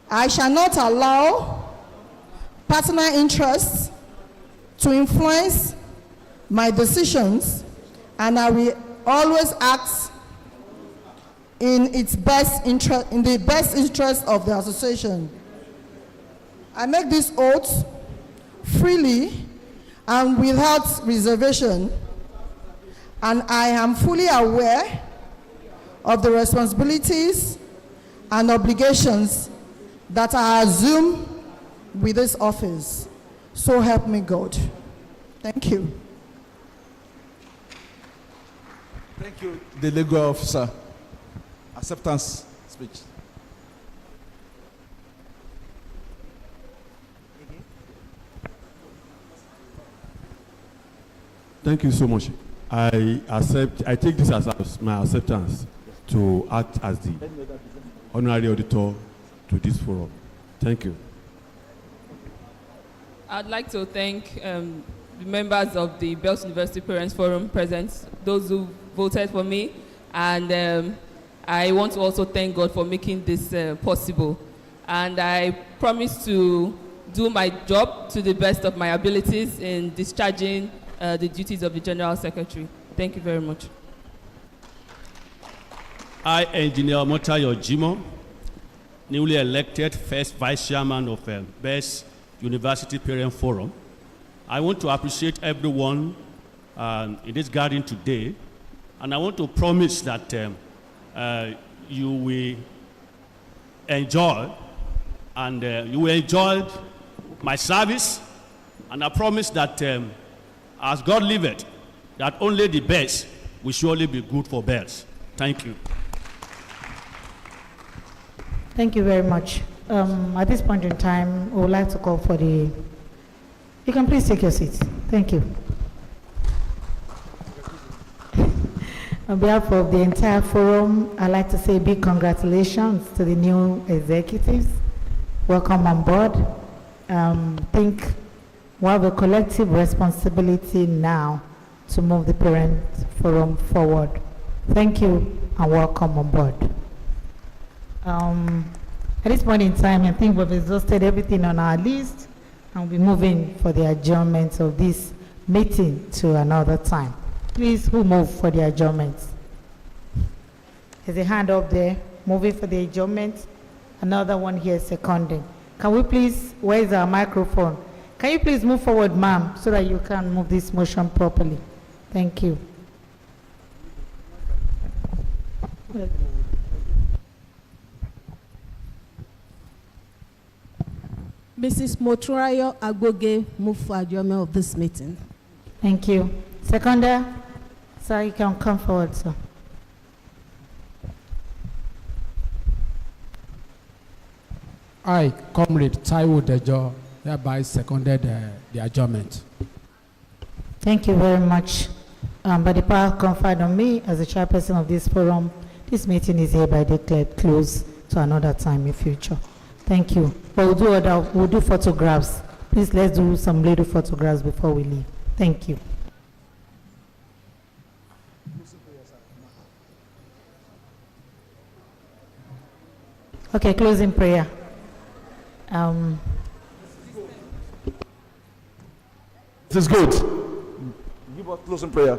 I shall not allow personal interests to influence my decisions, and I will always act in the best interest of the association. I make this oath freely and without reservation, and I am fully aware of the responsibilities and obligations that I assume with this office. So help me God. Thank you. Thank you, the legal officer. Acceptance speech. Thank you so much. I take this as my acceptance to act as the honorary auditor to this forum. Thank you. I'd like to thank the members of the Bells University Parents Forum present, those who voted for me, and I want to also thank God for making this possible. And I promise to do my job to the best of my abilities in discharging the duties of the General Secretary. Thank you very much. I, Engineer Omotayo Jimoh, newly elected first Vice Chairman of Bells University Parent Forum. I want to appreciate everyone in this gathering today, and I want to promise that you will enjoy, and you will enjoy my service, and I promise that as God liveth, that only the best will surely be good for Bells. Thank you. Thank you very much. At this point in time, we would like to call for the... You can please take your seats. Thank you. On behalf of the entire forum, I'd like to say big congratulations to the new executives. Welcome on board. I think we have a collective responsibility now to move the parent forum forward. Thank you and welcome on board. At this point in time, I think we've exhausted everything on our list, and we'll be moving for the adjournment of this meeting to another time. Please, who move for the adjournment? There's a hand up there, moving for the adjournment. Another one here seconding. Can we please, where is our microphone? Can you please move forward, ma'am, so that you can move this motion properly? Thank you. Mrs. Motrayo Agboge move for adjournment of this meeting. Thank you. Seconder, sir, you can come forward, sir. I, Comrade Taiwo Dejo, hereby seconded the adjournment. Thank you very much. By the power conferred on me as the chairperson of this forum, this meeting is hereby declared closed to another time in future. Thank you. But we'll do photographs. Please, let's do some little photographs before we leave. Thank you. Okay, closing prayer. This is good. Give us closing prayer.